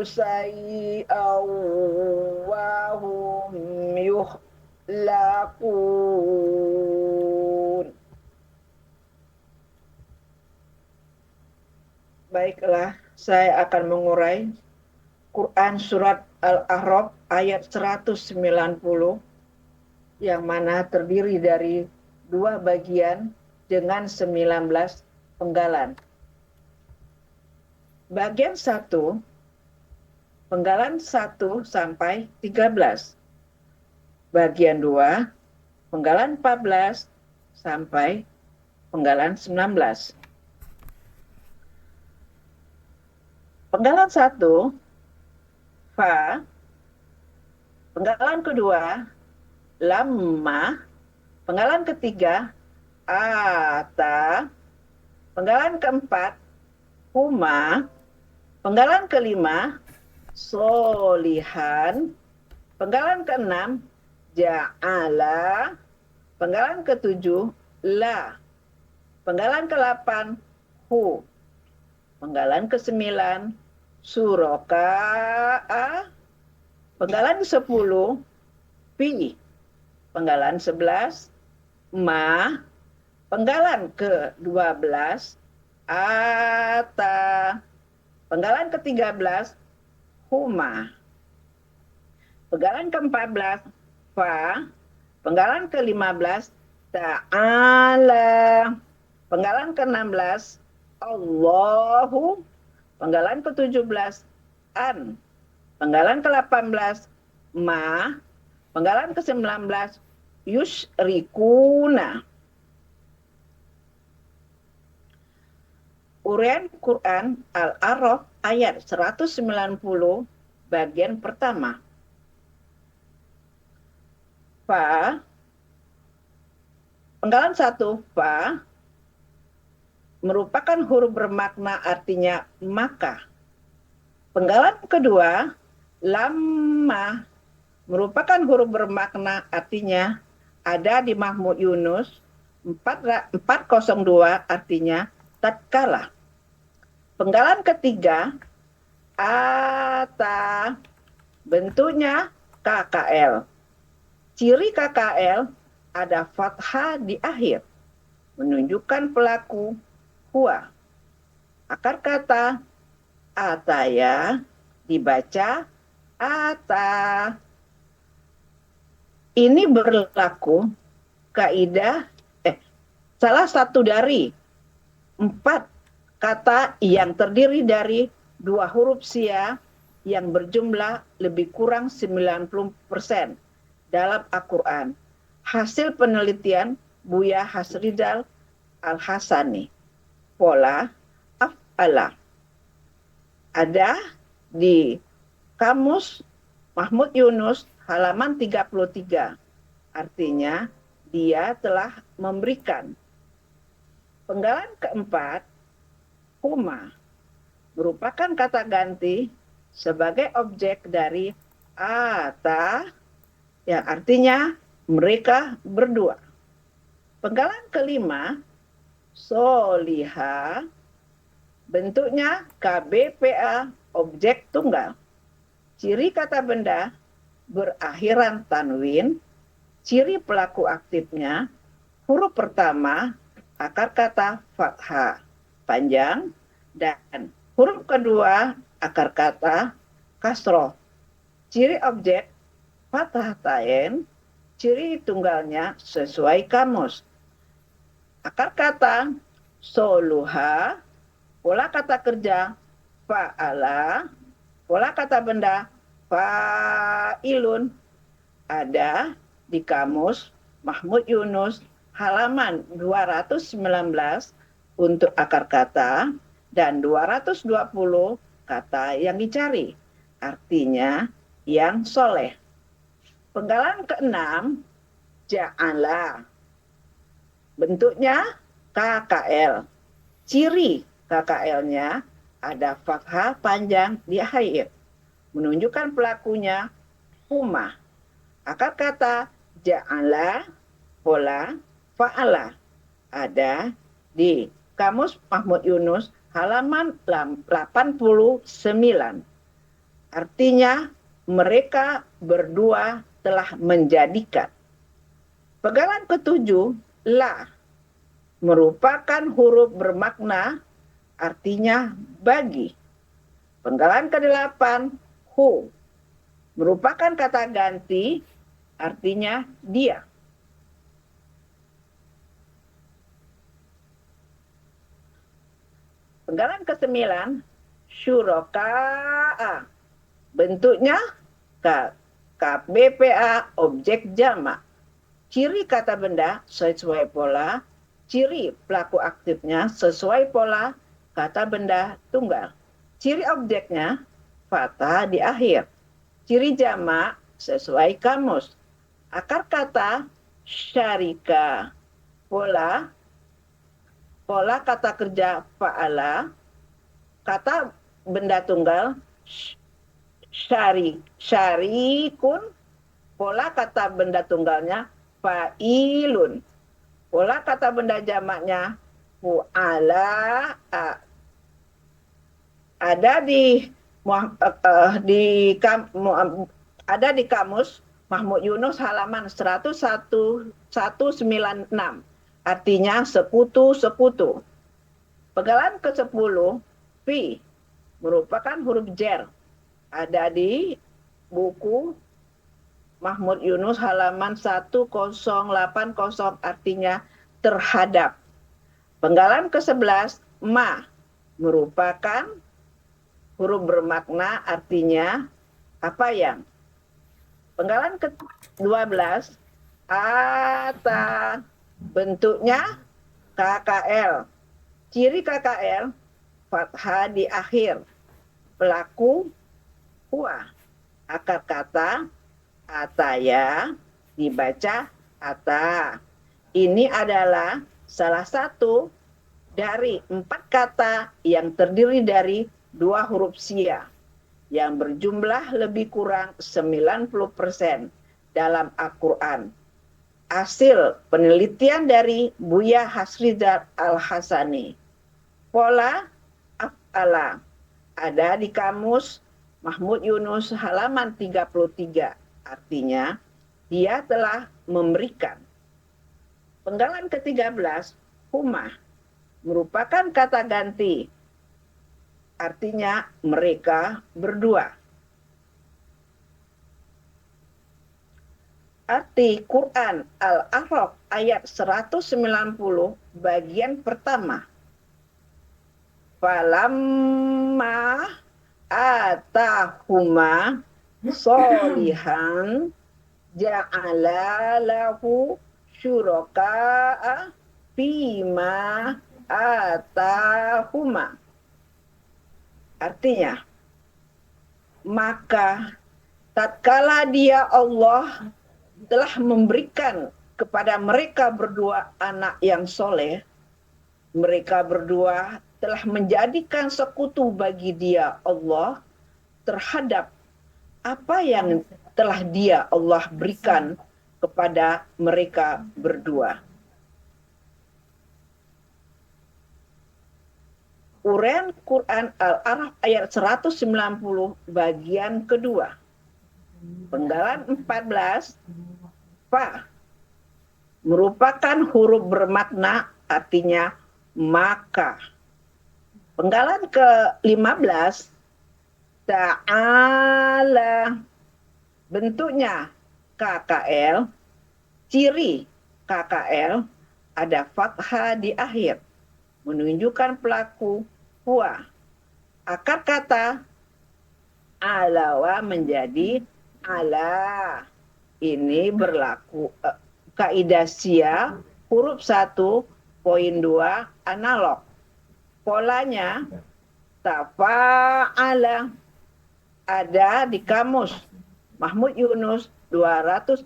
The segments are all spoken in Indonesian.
syai'aw wa hum yuhlaqun. Baiklah, saya akan mengurai Quran Surat Al-A'raf ayat 190 yang mana terdiri dari dua bagian dengan 19 penggalan. Bagian 1, penggalan 1 sampai 13. Bagian 2, penggalan 14 sampai penggalan 19. Penggalan 1, fa. Penggalan kedua, lamma. Penggalan ketiga, ata. Penggalan keempat, huma. Penggalan kelima, solihan. Penggalan keenam, ja'ala. Penggalan ketujuh, la. Penggalan ke-8, hu. Penggalan ke-9, suroka'a. Penggalan ke-10, fi. Penggalan 11, ma. Penggalan ke-12, ata. Penggalan ke-13, huma. Penggalan ke-14, fa. Penggalan ke-15, ta'ala. Penggalan ke-16, Allahu. Penggalan ke-17, an. Penggalan ke-18, ma. Penggalan ke-19, yusyrikuna. Uraian Quran Al-A'raf ayat 190 bagian pertama. Fa. Penggalan 1, fa, merupakan huruf bermakna artinya maka. Penggalan kedua, lamma, merupakan huruf bermakna artinya ada di Mahmud Yunus 402 artinya tatkala. Penggalan ketiga, ata, bentuknya KKL. Ciri KKL ada fathah di akhir, menunjukkan pelaku huwa. Akar kata ataya dibaca ata. Ini berlaku kaidah salah satu dari 4 kata yang terdiri dari 2 huruf sia yang berjumlah lebih kurang 90% dalam Al-Quran. Hasil penelitian Buya Hasrizal Al-Hasani. Pola af'ala. Ada di Kamus Mahmud Yunus halaman 33. Artinya dia telah memberikan. Penggalan keempat, huma, merupakan kata ganti sebagai objek dari ata yang artinya mereka berdua. Penggalan kelima, soliha, bentuknya KBPA, objek tunggal. Ciri kata benda berakhiran tanwin, ciri pelaku aktifnya, huruf pertama, akar kata fathah, panjang, dan huruf kedua, akar kata kasroh. Ciri objek, fathah tain, ciri tunggalnya sesuai kamus. Akar kata, soluha, pola kata kerja, fa'ala, pola kata benda, fa'ilun. Ada di kamus Mahmud Yunus halaman 219 untuk akar kata dan 220 kata yang dicari. Artinya yang soleh. Penggalan keenam, ja'ala. Bentuknya KKL. Ciri KKL-nya ada fathah panjang di akhir, menunjukkan pelakunya huma. Akar kata ja'ala, pola, fa'ala. Ada di Kamus Mahmud Yunus halaman 89. artinya mereka berdua telah menjadikan. Penggalan ketujuh, la, merupakan huruf bermakna, artinya bagi. Penggalan kedelapan, hu, merupakan kata ganti, artinya dia. Penggalan ke-9, syuraka'a, bentuknya KBPA objek jamak. Ciri kata benda sesuai pola, ciri pelaku aktifnya sesuai pola kata benda tunggal. Ciri objeknya fathah di akhir. Ciri jamak sesuai kamus. Akar kata syarika, pola kata kerja fa'ala, kata benda tunggal syarikun, pola kata benda tunggalnya fa'ilun. Pola kata benda jamaknya fu'ala. Ada di kamus Mahmud Yunus halaman 196. Artinya sekutu-sekutu. Penggalan ke-10, fi, merupakan huruf jar. Ada di buku Mahmud Yunus halaman 1080, artinya terhadap. Penggalan ke-11, ma, merupakan huruf bermakna, artinya apa yang. Penggalan ke-12, ata, bentuknya KKL. Ciri KKL, fathah di akhir. Pelaku, huwa. Akar kata, ataya, dibaca ata. Ini adalah salah satu dari 4 kata yang terdiri dari 2 huruf sia yang berjumlah lebih kurang 90% dalam Al-Quran. Hasil penelitian dari Buya Hasrizat Al-Hasani. Pola af'ala ada di kamus Mahmud Yunus halaman 33. Artinya, dia telah memberikan. Penggalan ke-13, huma, merupakan kata ganti. Artinya, mereka berdua. Arti Quran Al-A'raf ayat 190 bagian pertama. Falamma atahuma solihan ja'ala lahu syuraka'a fima atahuma. Artinya, maka tatkala dia Allah telah memberikan kepada mereka berdua anak yang soleh, mereka berdua telah menjadikan sekutu bagi dia Allah terhadap apa yang telah dia Allah berikan kepada mereka berdua. Uraian Quran Al-A'raf ayat 190 bagian kedua. Penggalan 14, fa, merupakan huruf bermakna, artinya maka. Penggalan ke-15, ta'ala, bentuknya KKL, ciri KKL ada fathah di akhir, menunjukkan pelaku huwa. Akar kata alawa menjadi ala. Ini berlaku kaidah sia huruf 1.2 analog. Polanya tafa'ala ada di kamus Mahmud Yunus 278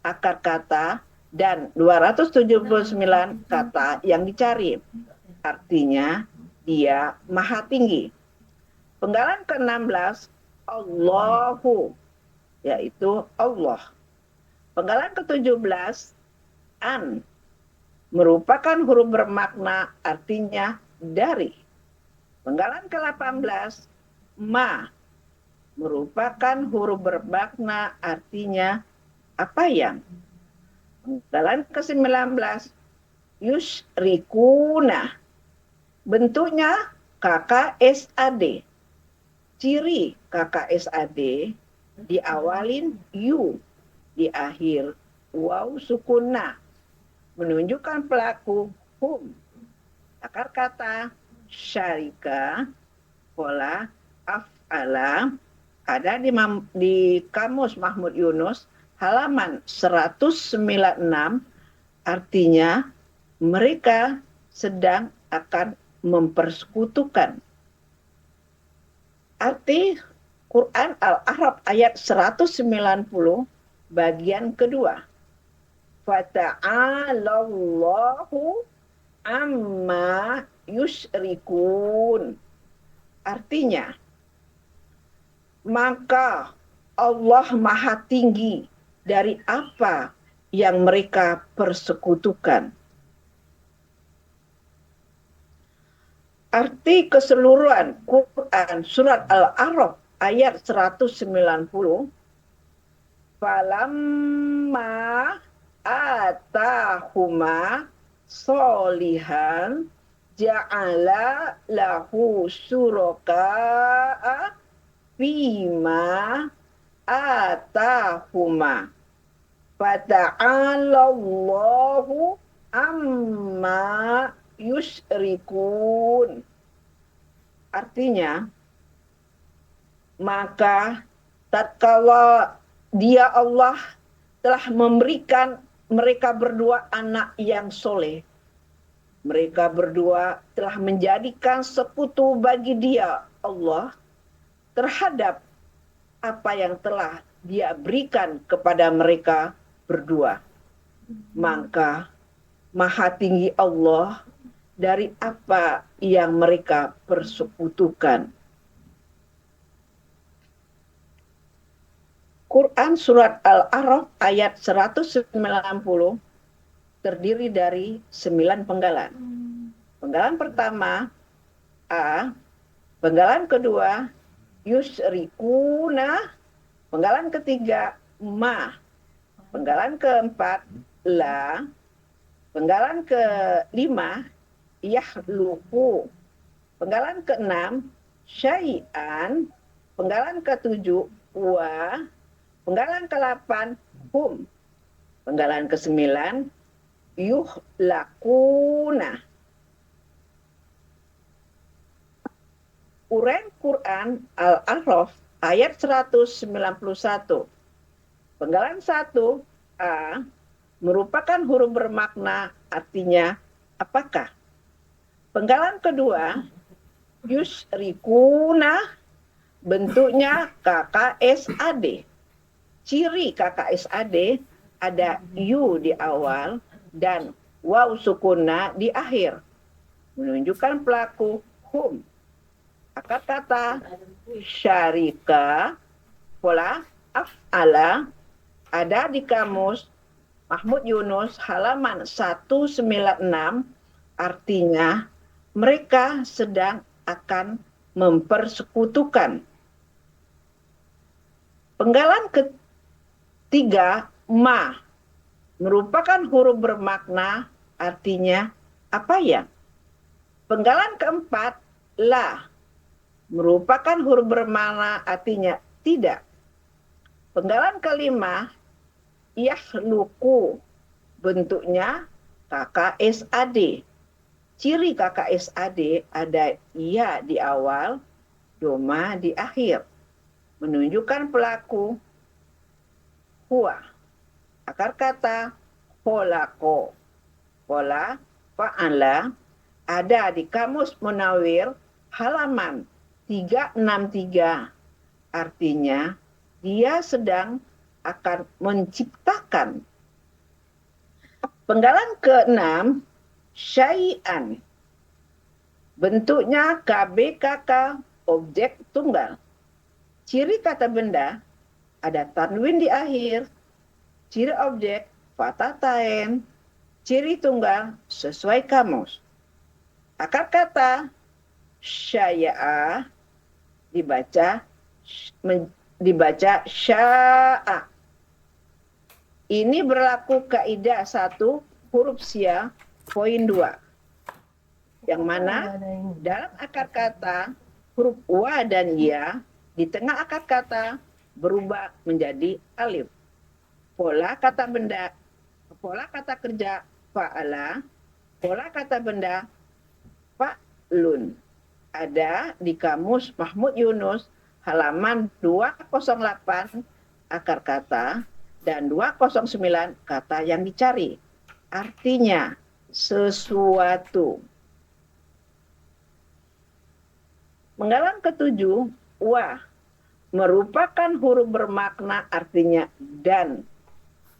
akar kata dan 279 kata yang dicari. Artinya dia maha tinggi. Penggalan ke-16, Allahu, yaitu Allah. Penggalan ke-17, an, merupakan huruf bermakna, artinya dari. Penggalan ke-18, ma, merupakan huruf bermakna, artinya apa yang? Penggalan ke-19, yusrikuna. Bentuknya KKSAD. Ciri KKSAD diawalin yu, di akhir waw sukuna, menunjukkan pelaku hum. Akar kata syarika, pola af'ala, ada di Kamus Mahmud Yunus halaman 196, artinya mereka sedang akan mempersekutukan. Arti Quran Al-A'raf ayat 190 bagian kedua. Fata'alallahu amma yusyrikun. Artinya, maka Allah Maha Tinggi dari apa yang mereka persekutukan. Arti keseluruhan Quran surat Al-A'raf ayat 190, falamma atahuma solihan ja'ala lahu suraka'a fima atahuma fata'alallahu amma yusyrikun. Artinya, maka tatkala dia Allah telah memberikan mereka berdua anak yang soleh, mereka berdua telah menjadikan sekutu bagi dia Allah terhadap apa yang telah dia berikan kepada mereka berdua. Maka Maha Tinggi Allah dari apa yang mereka persekutukan. Quran surat Al-A'raf ayat 190 terdiri dari 9 penggalan. Penggalan pertama A, penggalan kedua yusrikuna, penggalan ketiga ma, penggalan keempat la, penggalan kelima yahluku, penggalan keenam syai'an, penggalan ketujuh wa, penggalan ke-8 hum, penggalan ke-9 yuhlakuna. Uraian Quran Al-A'raf ayat 191. Penggalan 1 A merupakan huruf bermakna, artinya apakah. Penggalan kedua yusrikuna, bentuknya KKSAD. Ciri KKSAD ada yu di awal dan waw sukuna di akhir, menunjukkan pelaku hum. Akar kata syarika, pola af'ala, ada di Kamus Mahmud Yunus halaman 196, artinya mereka sedang akan mempersekutukan. Penggalan ketiga ma merupakan huruf bermakna, artinya apa ya? Penggalan keempat la merupakan huruf bermakna, artinya tidak. Penggalan kelima yahluku, bentuknya KKSAD. Ciri KKSAD ada ya di awal, doma di akhir, menunjukkan pelaku huwa. Akar kata holako, pola fa'ala, ada di Kamus Munawir halaman 363, artinya dia sedang akan menciptakan. Penggalan ke-6 syai'an, bentuknya KBKK, objek tunggal. Ciri kata benda ada tanwin di akhir, ciri objek fatatain, ciri tunggal sesuai kamus. Akar kata syai'a dibaca dibaca sya'a. Ini berlaku kaidah 1 huruf sia poin 2. Yang mana dalam akar kata huruf wa dan ya di tengah akar kata berubah menjadi alif. Pola kata kerja fa'ala, pola kata benda fa'lun. Ada di kamus Mahmud Yunus halaman 208 akar kata dan 209 kata yang dicari. Artinya sesuatu. Penggalan ketujuh, wa merupakan huruf bermakna artinya dan.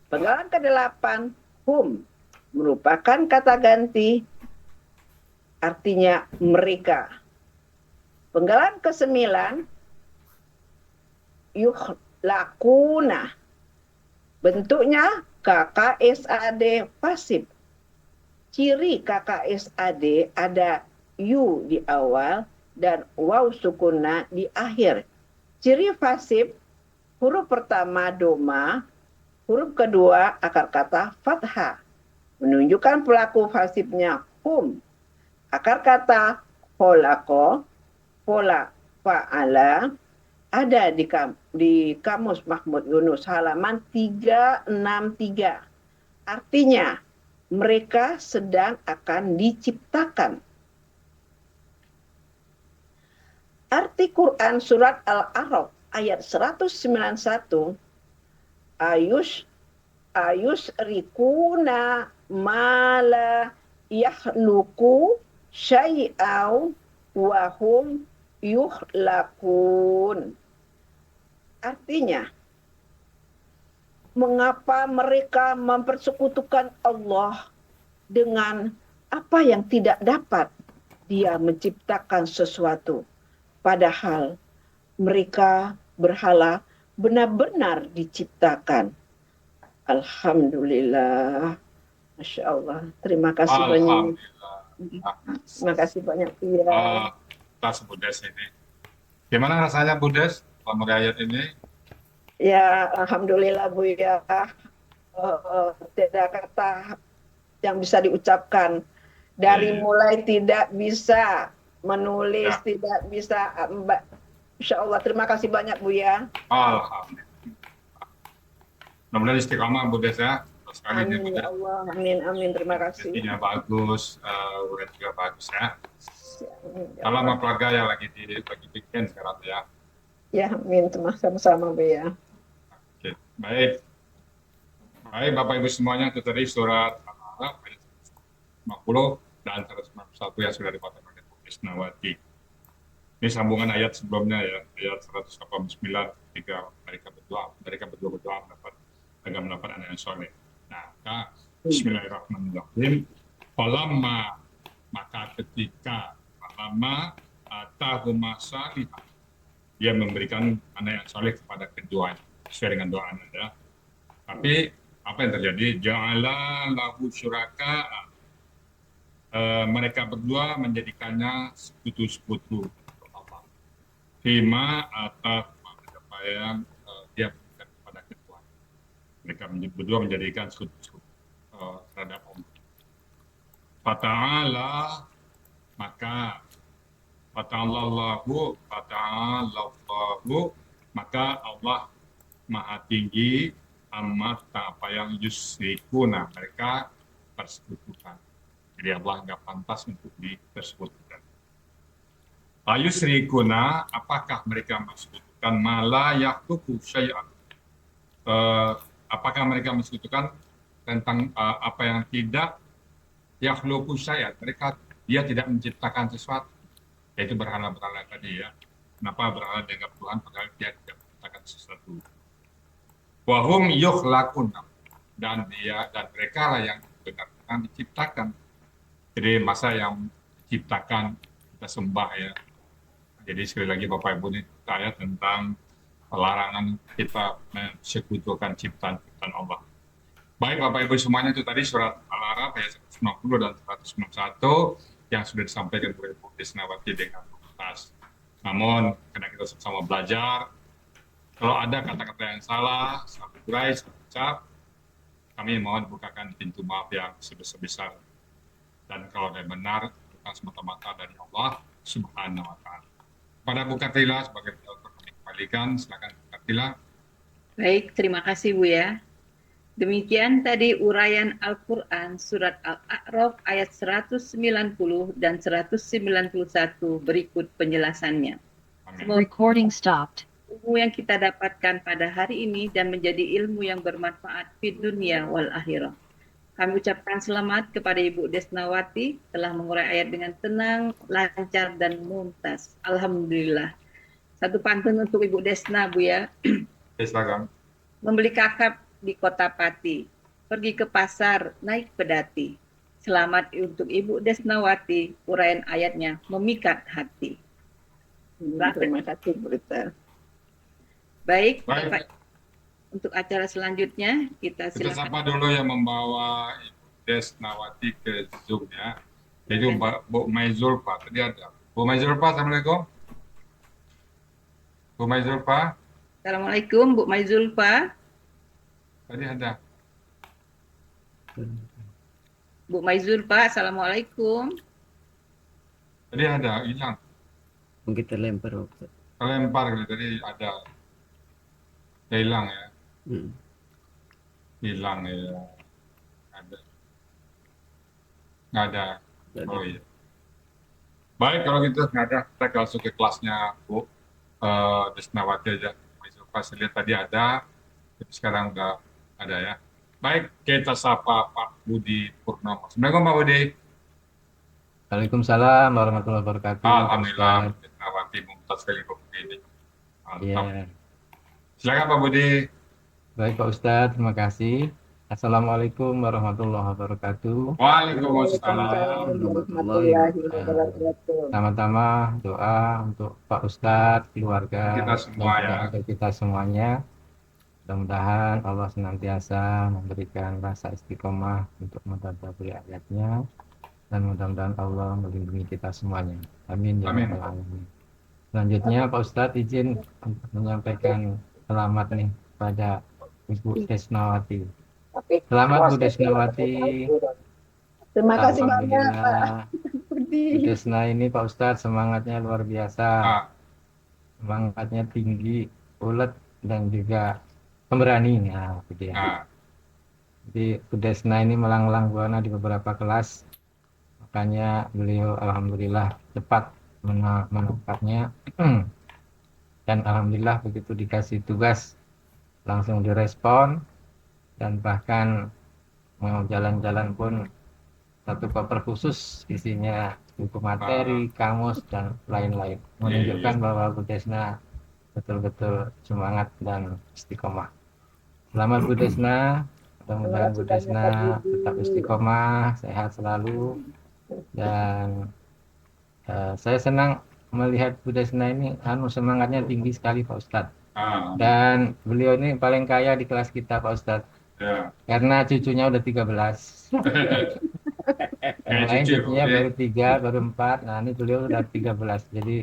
Penggalan ke-8, hum merupakan kata ganti artinya mereka. Penggalan ke-9, yukhlaquna bentuknya KKSAD pasif. Ciri KKSAD ada yu di awal dan waw sukunna di akhir. Ciri pasif, huruf pertama doma, huruf kedua akar kata fathah, menunjukkan pelaku pasifnya hum. Akar kata holako, pola fa'ala, ada di kamus Mahmud Yunus halaman 363. Artinya, mereka sedang akan diciptakan. Arti Quran surat Al-A'raf ayat 191, ayus rikuna mala yahluku syai'au wahum yuhlakun. Artinya, mengapa mereka mempersekutukan Allah dengan apa yang tidak dapat Dia menciptakan sesuatu, padahal mereka berhala benar-benar diciptakan. Alhamdulillah. Masya Allah. Terima kasih banyak. Terima kasih banyak. Ya. Atas Bu Des ini. Gimana rasanya Bu Des selama ayat ini? Ya, alhamdulillah Bu ya. Tidak kata yang bisa diucapkan. Dari mulai tidak bisa menulis, tidak bisa. Insya Allah, terima kasih banyak Bu ya. Alhamdulillah. Mudah-mudahan istiqamah Bu Des ya. Amin ya Allah, amin, terima kasih. Intinya bagus, udah juga bagus ya. Salam keluarga yang lagi bikin sekarang ya. Ya, amin, sama-sama Bu ya. Oke, baik. Baik Bapak Ibu semuanya, itu tadi surat Al-A'raf ayat 150 dan 191 yang sudah dibacakan oleh Bu Isnawati. Ini sambungan ayat sebelumnya ya, ayat 189 ketika mereka berdua berdoa agar mendapat anak yang soleh. Nah, bismillahirrahmanirrahim. Falamma maka ketika atahuma salihah, dia memberikan anak yang soleh kepada keduanya sesuai dengan doa Anda. Tapi apa yang terjadi? Ja'ala lahu syuraka, mereka berdua menjadikannya sekutu-sekutu untuk Allah. Fima atau apa yang dia berikan kepada keduanya. Mereka berdua menjadikan sekutu-sekutu terhadap Allah. Fata'ala maka Fata'allahu maka Allah Maha Tinggi amat apa yang yusrikuna mereka persekutukan. Jadi Allah nggak pantas untuk dipersekutukan. Yusrikuna, apakah mereka mensekutukan mala yakhluqu syai'an? Apakah mereka mensekutukan tentang apa yang tidak yakhluqu syai'an? Dia tidak menciptakan sesuatu, yaitu berhala-berhala tadi ya. Kenapa berhala dianggap Tuhan padahal dia tidak menciptakan sesuatu? Wahum yukhlaqun, dan mereka lah yang benar-benar diciptakan. Jadi masa yang diciptakan kita sembah ya. Jadi sekali lagi Bapak Ibu, ini ayat tentang larangan kita mensekutukan ciptaan Allah. Baik Bapak Ibu semuanya, itu tadi surat Al-A'raf ayat 190 dan 191 yang sudah disampaikan oleh Bu Isnawati dengan tuntas. Namun karena kita sama-sama belajar, Kalau ada kata-kata yang salah, salah urai, salah ucap, kami mohon bukakan pintu maaf yang sebesar-besar. Dan kalau ada yang benar, bukan semata-mata dari Allah Subhanahu wa Ta'ala. Pada Bu Katila sebagai moderator kami kembalikan, silakan Bu Katila. Baik, terima kasih Bu ya. Demikian tadi uraian Al-Quran Surat Al-A'raf ayat 190 dan 191 berikut penjelasannya. Amin. Recording stopped. Ilmu yang kita dapatkan pada hari ini dan menjadi ilmu yang bermanfaat di dunia wal akhirah. Kami ucapkan selamat kepada Ibu Desnawati telah mengurai ayat dengan tenang, lancar, dan mumtaz. Alhamdulillah. Satu pantun untuk Ibu Desna, Bu ya. Silakan. Membeli kakap di Kota Pati, pergi ke pasar, naik pedati. Selamat untuk Ibu Desnawati, uraian ayatnya memikat hati. Terima kasih Bu Rita. Baik, Baik. Bapak. Untuk acara selanjutnya, kita Kita silakan. sapa dulu yang membawa Ibu Desnawati ke Zoom ya. Yaitu Bu Maizulfa. Tadi ada. Bu Maizulfa, Assalamualaikum. Bu Maizulfa, Assalamualaikum, Bu Maizulfa. tadi ada. Bu Maizulfa, Assalamualaikum. Tadi ada, hilang. Mungkin terlempar waktu. Kelempar gitu, tadi ada. Ya, hilang ya. Hilang ya. Ada. Nggak ada. Oh iya. Baik, kalau gitu nggak ada, kita langsung ke kelasnya Bu Desnawati aja. Pas lihat tadi ada, tapi sekarang udah ada ya. Baik, kita sapa Pak Budi Purnomo. Assalamualaikum Pak Budi. Waalaikumsalam warahmatullahi wabarakatuh. Alhamdulillah, Bu Desnawati mumtaz sekali Pak Budi ini. Iya. Mantap. Silakan Pak Budi. Baik Pak Ustadz, terima kasih. Assalamualaikum warahmatullahi wabarakatuh. Waalaikumsalam. Warahmatullahi wabarakatuh. Pertama-tama doa untuk Pak Ustadz, keluarga, Kita semua dan ya. untuk kita semuanya. Mudah-mudahan Allah senantiasa memberikan rasa istiqomah untuk mentadabburi ayatnya, dan mudah-mudahan Allah melindungi kita semuanya. Amin ya Amin. rabbal alamin. Selanjutnya Pak Ustadz izin untuk menyampaikan selamat nih pada Ibu Desnawati. Selamat Bu Desnawati. Terima kasih banyak Pak Alhamdulillah. Bu Budi. Desna ini Pak Ustadz semangatnya luar biasa. Ah, Semangatnya tinggi, ulet, dan juga pemberani. Nah, gitu ya. ah, Jadi Bu Desna ini melanglang buana di beberapa kelas. Makanya beliau alhamdulillah cepat menangkapnya. Dan alhamdulillah begitu dikasih tugas langsung direspon, dan bahkan mau jalan-jalan pun satu koper khusus isinya buku materi, kamus, dan lain-lain, menunjukkan bahwa Bu Desna betul-betul semangat dan istiqomah. Selamat Bu Desna, mudah-mudahan Bu Desna tetap istiqomah, sehat selalu, dan saya senang melihat Bu Desna ini semangatnya tinggi sekali Pak Ustadz. ah, Dan beliau ini paling kaya di kelas kita Pak Ustadz, ya. karena cucunya udah 13. Yang lain cucu, cucunya ya. baru 3, baru 4. Nah ini beliau udah 13. Jadi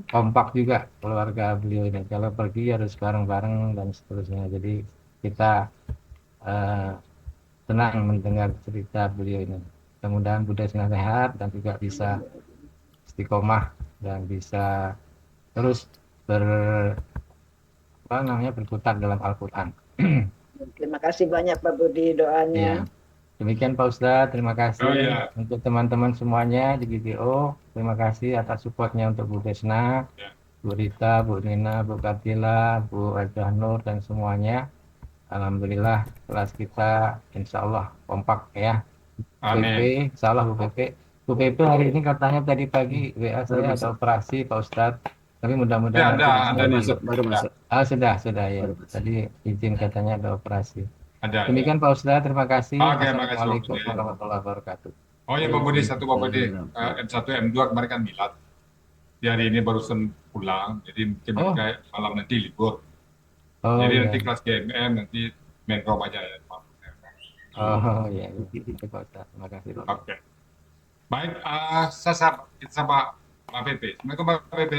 kompak juga keluarga beliau ini. Kalau pergi harus bareng-bareng dan seterusnya. Jadi kita senang mendengar cerita beliau ini. Mudah-mudahan Bu Desna sehat dan juga bisa istiqomah dan bisa terus berkutat dalam Al-Quran. Terima kasih banyak Pak Budi doanya. Ya. Demikian Pak Ustadz, terima kasih Oh, ya. untuk teman-teman semuanya di GGO. Terima kasih atas supportnya untuk Bu Desna, Ya. Bu Rita, Bu Nina, Bu Katila, Bu Ajah Nur, dan semuanya. Alhamdulillah kelas kita insya Allah kompak ya. Amin. PP, insya Allah Bu PP. Bu PP hari ini katanya tadi pagi WA saya ada operasi Pak Ustadz. Tapi Ya, mudah-mudahan ada di baru masuk. Sudah ya. Tadi izin katanya ada operasi. Ada. Demikian Pak Ustadz, terima kasih. Oke, terima kasih, Pak Assalamualaikum Budi. warahmatullahi wabarakatuh. Oh ya Pak Budi, satu Pak Budi, M1, M2 kemarin kan milad. Di hari ini barusan pulang, jadi mungkin Oh. mereka malam nanti libur. Oh Jadi iya. nanti kelas GMM, nanti main rom aja ya Pak. Oh iya. Itu Pak Ustadz, terima kasih Pak. Oke. Baik, kita sama Pak PP. Assalamualaikum Pak PP.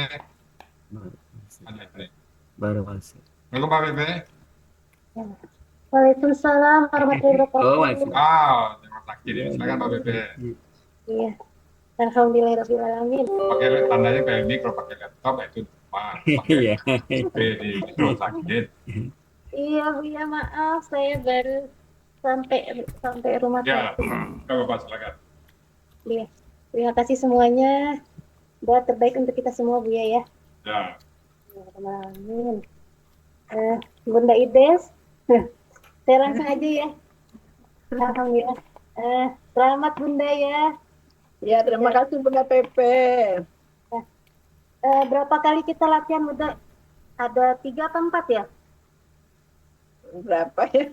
Ada ini. baru masuk. Assalamualaikum Pak Bebe. Waalaikumsalam warahmatullahi Oh, wabarakatuh. masuk. Terima kasih. Silakan Pak Bebe. Iya, alhamdulillahirobbilalamin. Pakai tandanya kayak ini kalau pakai laptop itu depan, pakai Iya. HP di rumah sakit. Iya Bu ya, maaf saya baru sampai rumah Ya, sakit. Kak Bapak silakan. Iya. Terima kasih semuanya. Doa terbaik untuk kita semua Bu ya. Ya, Amin. Bunda Ides, saya langsung aja ya. Alhamdulillah. Selamat Bunda ya. Ya, terima kasih Bunda Pepe. Berapa kali kita latihan Bunda? Ada 3 atau 4 ya? Berapa ya?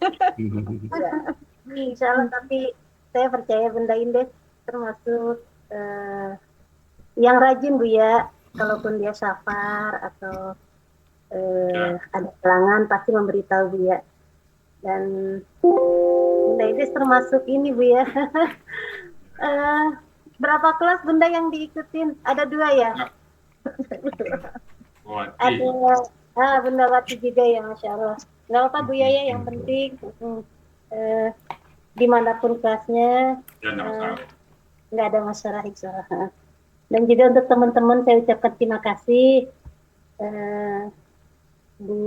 Insya Allah, tapi saya percaya Bunda Indes termasuk yang rajin Bu ya. Kalaupun dia safar atau ada halangan pasti memberitahu Bu ya. Dan Bunda Indes termasuk ini Bu ya. Berapa kelas Bunda yang diikutin? Ada 2 ya? Ada Bunda Wati juga ya, Masya Allah. Nggak apa Bu Yaya, yang penting dimanapun kelasnya nggak ada masalah insya Allah. Dan juga untuk teman-teman saya ucapkan terima kasih Bu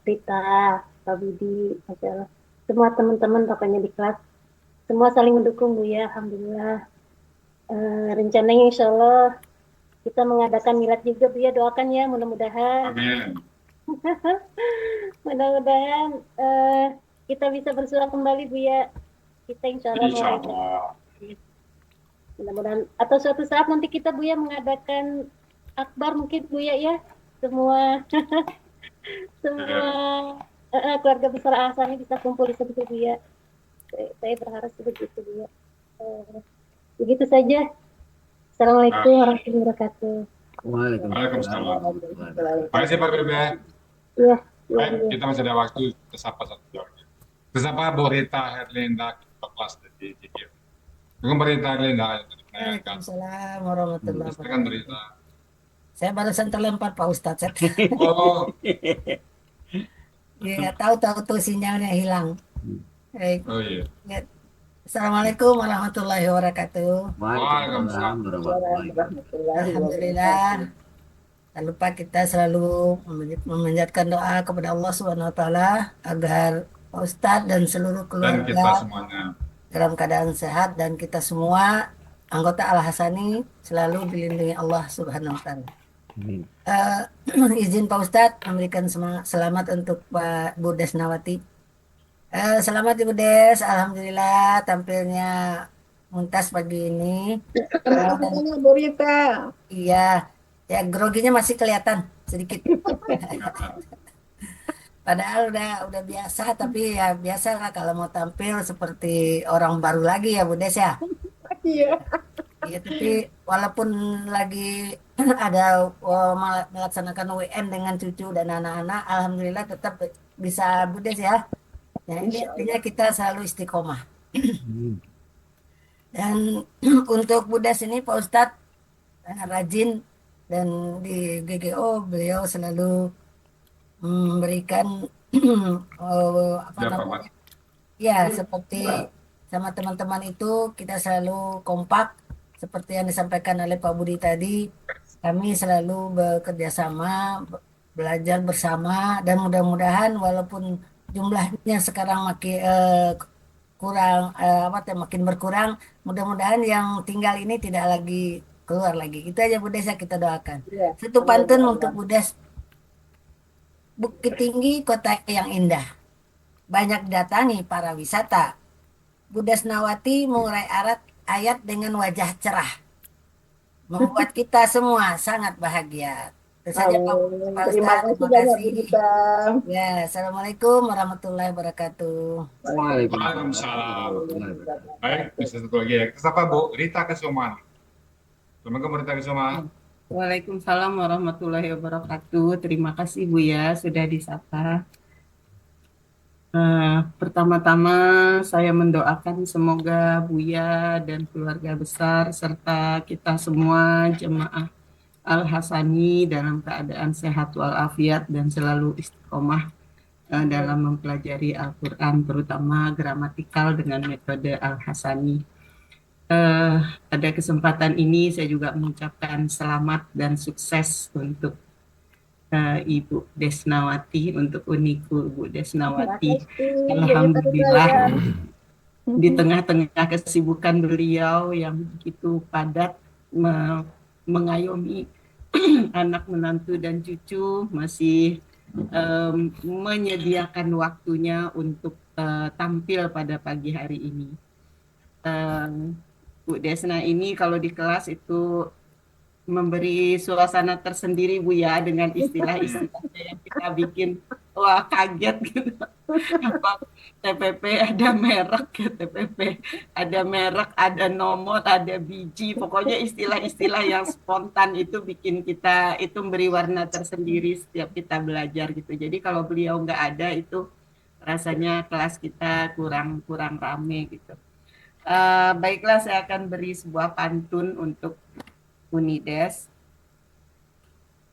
Rita, Pak Budi, Masya Allah. Semua teman-teman pokoknya di kelas semua saling mendukung Bu ya, alhamdulillah. Rencananya insya Allah kita mengadakan milad juga Bu ya, doakan ya mudah-mudahan. amin. Mudah-mudahan kita bisa bersua kembali Bu ya. Kita insya Allah Insya Allah. mudah-mudahan atau suatu saat nanti kita Bu ya mengadakan akbar mungkin Bu ya semua keluarga besar Ahsani bisa kumpul di situ Bu ya. Saya berharap seperti itu Bu ya. Begitu saja. Assalamualaikum warahmatullahi wabarakatuh. Waalaikumsalam. Terima kasih Pak Bebe. Iya. Baik, kita masih ada waktu tersapa satu lagi. Tersapa Bu Rita Herlinda, kelas dari JKF. Assalamualaikum Bu Rita Herlinda. Waalaikumsalam warahmatullahi Silakan Bu Rita. Saya barusan terlempar Pak Ustadz. Oh, Ya, tahu-tahu tuh sinyalnya hilang. Baik. oh iya. Ya. Assalamualaikum warahmatullahi wabarakatuh. Waalaikumsalam warahmatullahi wabarakatuh. Alhamdulillah. Tak lupa kita selalu memanjatkan doa kepada Allah Subhanahu wa taala agar Pak Ustadz dan seluruh Dan kita keluarga semuanya. dalam keadaan sehat dan kita semua anggota Al Hasani selalu dilindungi Allah Subhanahu wa taala. Amin. Izin Pak Ustadz memberikan selamat untuk Pak Bu Desnawati. Selamat Ibu Des, alhamdulillah tampilnya muntas pagi ini. Terima Bu Rita. Iya, ya groginya masih kelihatan sedikit. Padahal udah biasa, tapi ya biasa lah kalau mau tampil seperti orang baru lagi ya Bu Des ya. Iya. Iya, tapi walaupun lagi ada melaksanakan WM dengan cucu dan anak-anak, alhamdulillah tetap bisa Bu Des ya. Ya, ini artinya kita selalu istiqomah. Dan untuk Bu Des ini Pak Ustadz rajin dan di GGO beliau selalu memberikan apa namanya? Ya, seperti sama teman-teman itu kita selalu kompak seperti yang disampaikan oleh Pak Budi tadi. Kami selalu bekerja sama, belajar bersama dan mudah-mudahan walaupun jumlahnya sekarang makin makin berkurang, mudah-mudahan yang tinggal ini tidak lagi keluar lagi. Itu aja Bu Des, kita doakan. Ya. Satu pantun untuk Bu Des. Bukit Tinggi kota yang indah, banyak datangi para wisata. Bu Desnawati mengurai ayat dengan wajah cerah, membuat kita semua sangat bahagia. Itu saja Pak Ustadz. Terima kasih banyak Bu Rita. Ya, assalamualaikum warahmatullahi wabarakatuh. Waalaikumsalam. Baik, bisa satu lagi ya. Kita sapa Bu Rita Kesuma. Assalamualaikum Bu Rita Kesuma. Waalaikumsalam warahmatullahi wabarakatuh. Terima kasih Bu ya sudah disapa. Pertama-tama saya mendoakan semoga Buya dan keluarga besar serta kita semua jemaah Al-Hasani dalam keadaan sehat walafiat dan selalu istiqomah dalam mempelajari Al-Quran, terutama gramatikal dengan metode Al-Hasani. Pada kesempatan ini saya juga mengucapkan selamat dan sukses untuk Ibu Desnawati, untuk Uniku Ibu Desnawati. Alhamdulillah, di tengah-tengah kesibukan beliau yang begitu padat mengayomi anak menantu dan cucu, masih menyediakan waktunya untuk tampil pada pagi hari ini. Bu Desna ini kalau di kelas itu memberi suasana tersendiri Bu ya, dengan istilah-istilahnya yang kita bikin wah kaget gitu. Apa TPP ada merek ya, TPP ada merek, ada nomor, ada biji, pokoknya istilah-istilah yang spontan itu bikin kita itu memberi warna tersendiri setiap kita belajar gitu. Jadi kalau beliau nggak ada itu rasanya kelas kita kurang rame gitu. Baiklah, saya akan beri sebuah pantun untuk Unides.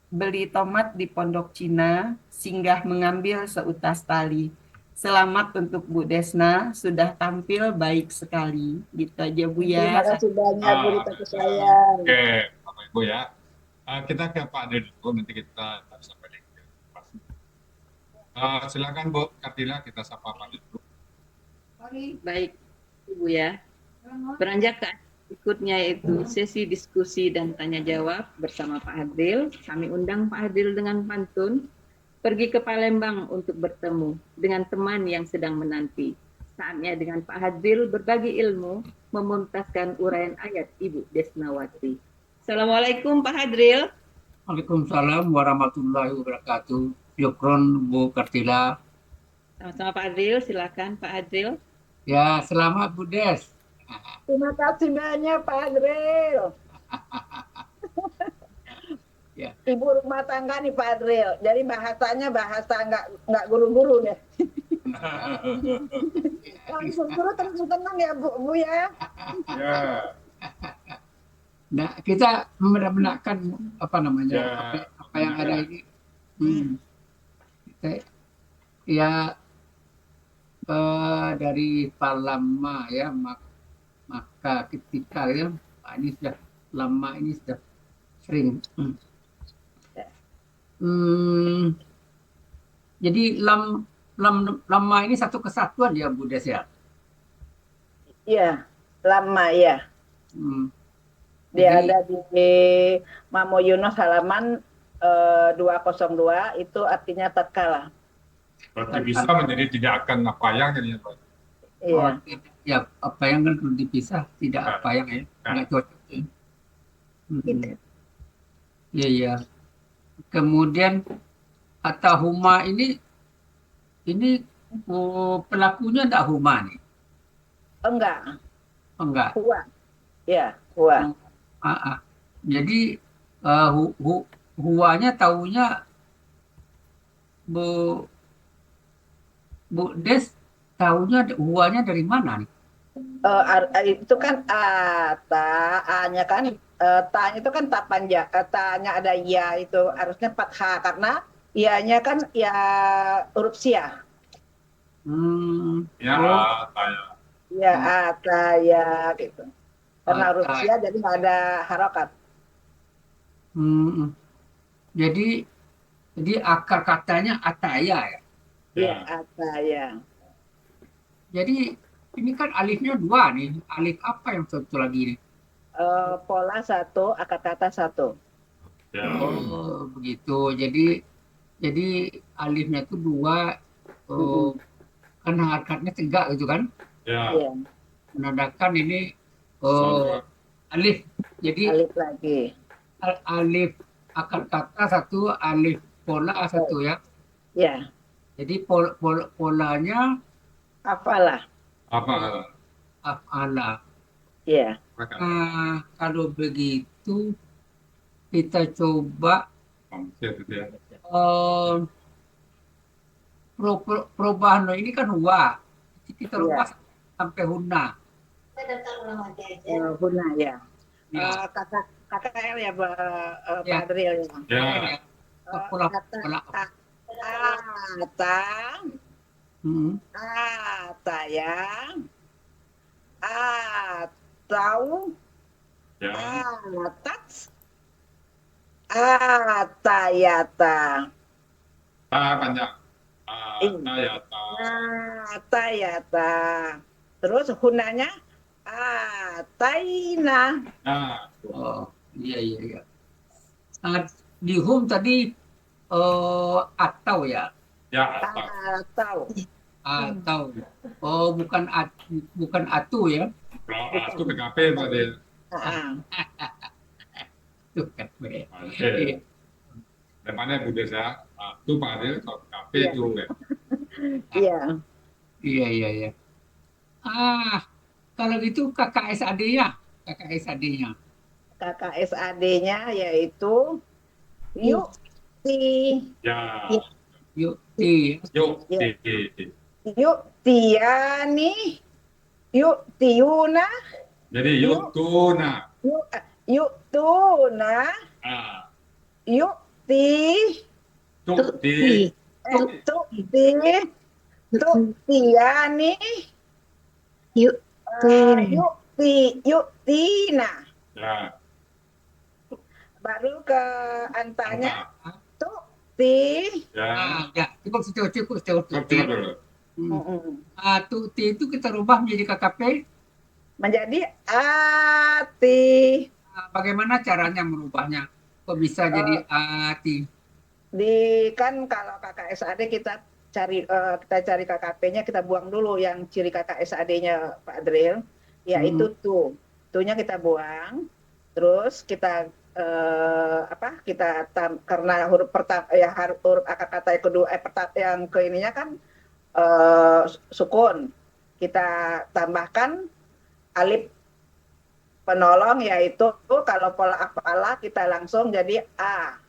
Beli tomat di pondok Cina, singgah mengambil seutas tali. Selamat untuk Bu Desna, sudah tampil baik sekali. Gitu aja Bu ya. Terima kasih banyak Bu Rita sayang. Oke, Bapak Ibu ya. Kita ke Pak Adil dulu, nanti kita sampai di silakan Bu Kartila, kita sapa Pak Adil dulu. Baik, Ibu ya. Beranjak ke berikutnya yaitu sesi diskusi dan tanya jawab bersama Pak Adil. Kami undang Pak Adil dengan pantun, pergi ke Palembang untuk bertemu dengan teman yang sedang menanti. Saatnya dengan Pak Adil berbagi ilmu, memuntaskan uraian ayat Ibu Desnawati. Assalamualaikum Pak Adil. Waalaikumsalam warahmatullahi wabarakatuh. Syukron Bu Kartila. Sama-sama Pak Adil, silakan Pak Adil. Ya, selamat Bu Des. Terima kasih banyak Pak Adril. Ya. Ibu rumah tangga nih Pak Adril. Jadi bahasanya bahasa nggak guru-guru deh. Langsung guru terus tenang ya Bu ya. Ya. Nah, kita menakan apa namanya? Ya. Apa yang ada ini. Kita, ya dari Palama ya, maka ketika ya ini sudah lama, ini sudah sering. Jadi lama ini satu kesatuan ya Bu Des ya. Iya, lama ya. Dia Jadi, ada di Mamo Yunus halaman 202, itu artinya tatkala. Berarti bisa menjadi tidak akan apa yang jadinya Pak. Iya. ya apa yang kan perlu dipisah, tidak apa yang ya, nggak cocok. Iya ya. Kemudian Atahuma ini pelakunya enggak Huma nih? Enggak. Huwa. Ya, Huwa. Jadi Huwanya taunya Bu Des taunya Huwanya dari mana nih? Itu kan A-nya kan ta-nya itu kan ta panjang, ta-nya ada ya, itu harusnya fathah karena ya-nya kan ya huruf sia. Ya, Ya, ya gitu. Karena huruf sia jadi nggak ada harokat. Jadi akar katanya ataya ya. Iya, ataya. Jadi ini kan alifnya 2 nih. Alif apa yang satu lagi nih? Pola 1, akar kata 1. ya. Oh, begitu. Jadi alifnya itu 2, kan hakatnya tegak gitu kan? Ya. Iya. Menandakan ini alif. Jadi Alif lagi. alif akar kata 1, alif pola 1 ya. Ya. Jadi polanya Apalah. af'ala. Iya. Nah, kalau begitu kita coba perubahan ini kan huwa. Kita rubah sampai huna. Huna ya. KKL ya Pak Ya. Pak Adriel ya. Ya. Ya. Pola Ata, pola. ata, Hmm. ata ya, atau, Ya. atats, atayata. Ta panjang. Ta ya ta. Atayata. Terus hunanya ataina. Nah, Oh, iya iya iya. Di home tadi atau ya, ya atau. Atau. atau bukan atu ya. Kalau itu PKP Pak Adil. Ah, Tuh kan. Oke. Depannya Bu Desa. Itu Pak Adil. Kalau PKP Iya. itu ya. Iya. Iya iya iya. Kalau gitu kakak SAD-nya, Kakak SAD-nya yaitu Yukti. Ya. yuk T. Yuk. Ya. Di. Yuktiani. Yuktiyuna. Jadi yuk tuna. Yuktuna. Ah. Yukti. Tukti. Tukti. Tuktiani. Yuktina. Ya. Baru ke antanya Anta. tukti. Ya. Ya, cukup Cukup dulu. Tuh T itu kita rubah menjadi KKP. Menjadi ati. Bagaimana caranya merubahnya? Kok bisa jadi ati? Kan kalau kakak SAD kita cari KKP-nya, kita buang dulu yang ciri kakak SAD-nya Pak Adril, yaitu tuh-nya kita buang, terus kita karena huruf pertama ya huruf akar kata yang kedua yang ke ininya kan sukun, kita tambahkan alif penolong, yaitu kalau pola apalah kita langsung jadi a.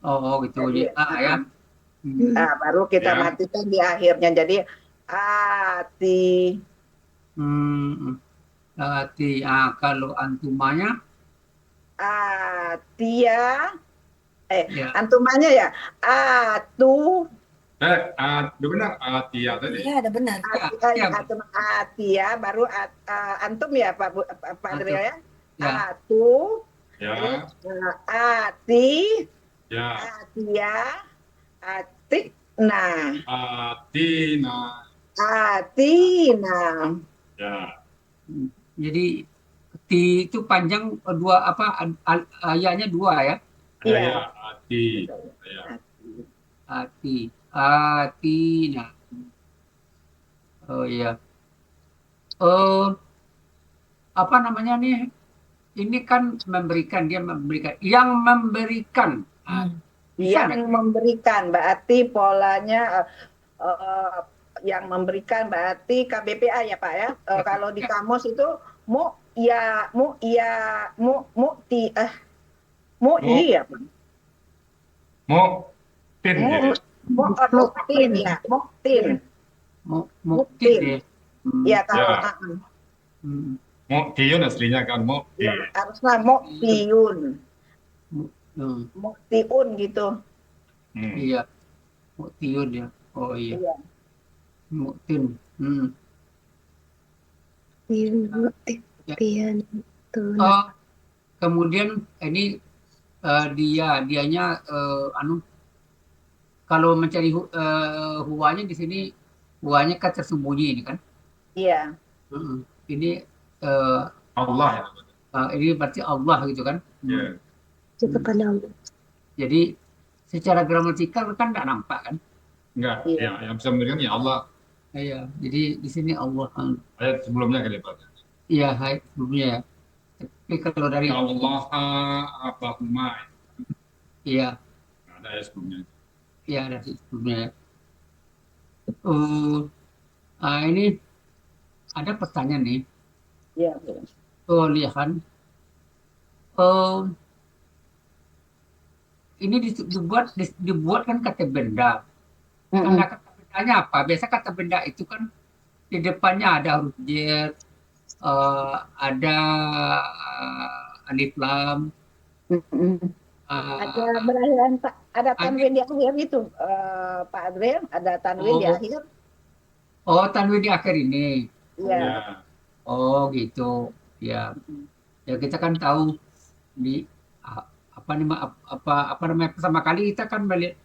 Oh gitu, jadi A ya. Nah, baru kita matikan di akhirnya jadi ati. Ati. Kalau antumanya, Atia. ya. Antumanya ya atu. Udah benar Atia tadi. Iya, ada benar. Atia, baru antum ya Pak Adriel ya. Ya. Atu. Ya. Ati. Ya. Atia. Atik. Nah. Atina. Atina. Ya. Jadi T itu panjang dua ayahnya dua ya. Iya. Ati. Ya. Ati. Atina. Oh iya. Apa namanya nih? Ini kan memberikan, dia memberikan. Yang memberikan. Yang memberikan, berarti polanya yang memberikan berarti KBPA ya Pak ya. Kalau di kamus itu mu ya ya Pak. Muktin gitu. Muktin ya, muktin. Muktin ya. Ya kalau Muktiun aslinya kan mukti. ya, harusnya muktiun. Muktiun gitu. Iya. Muktiun ya. Oh iya. Muktin. Kemudian ini dianya kalau mencari huanya di sini, huanya kan tersembunyi ini kan. Iya. Ini Allah. ini berarti Allah gitu kan. Ya. Jadi secara gramatikal kan nggak nampak kan. Enggak, ya, yang bisa memberikan ya Allah. Iya, jadi di sini Allah. Ayat sebelumnya kali Pak. Iya, ayat sebelumnya ya. Tapi kalau dari Allah Allahumma. Iya. Ada ayat sebelumnya. Iya, ada sebelumnya ya. Ini ada pertanyaan nih. Iya. Lihat kan. Ini dibuat kan kata benda. Karena kata bendanya apa? Biasa kata benda itu kan di depannya ada huruf j, ada alif lam, Mm-mm. Ada Ah, berakhiran ada ada, tanwin di akhir itu, Pak Adrian, ada tanwin di oh, akhir. oh tanwin di akhir ini. Iya. Ya, Oh gitu. Ya, ya kita kan tahu di apa nih apa namanya pertama kali kita kan melihat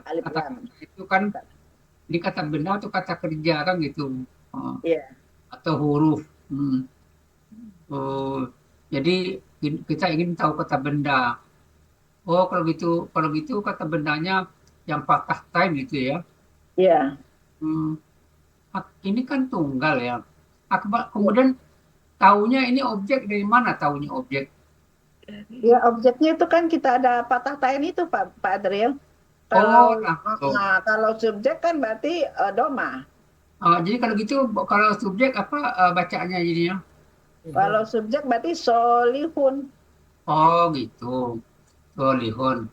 Alif lam. kata-kata itu kan di kata benda atau kata kerja kan gitu. Oh, Iya. atau huruf. Hmm. Oh, jadi kita ingin tahu kata benda. Oh, kalau gitu kata bendanya yang fathah time gitu ya. Iya. Hmm, ini kan tunggal ya. Kemudian taunya ini objek dari mana taunya objek? Ya, objeknya itu kan kita ada patah tain itu, Pak Adrian. Kalau Oh, langsung. kalau subjek kan berarti doma. Jadi kalau gitu, kalau subjek apa bacaannya jadinya? Kalau subjek berarti solihun. Oh, gitu. Solihun.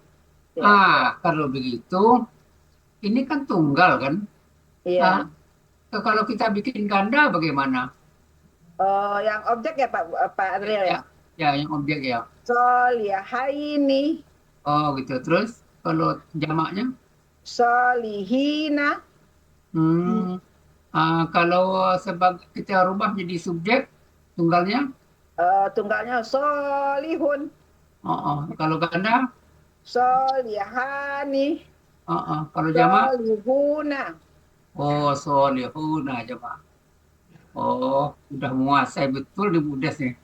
Ya. Kalau begitu, ini kan tunggal kan? Ah, Iya. kalau kita bikin ganda bagaimana? Yang objek ya Pak Adrian ya. Ya, ya yang objek ya. Solihaini, Oh, gitu. Terus kalau jamaknya? solihina, Hmm, kalau kita rubah jadi subjek, tunggalnya? tunggalnya solihun, Kalau ganda? solihani, Kalau jamak? solihuna. Oh, solihuna jamak. Oh, udah menguasai betul di Budes nih.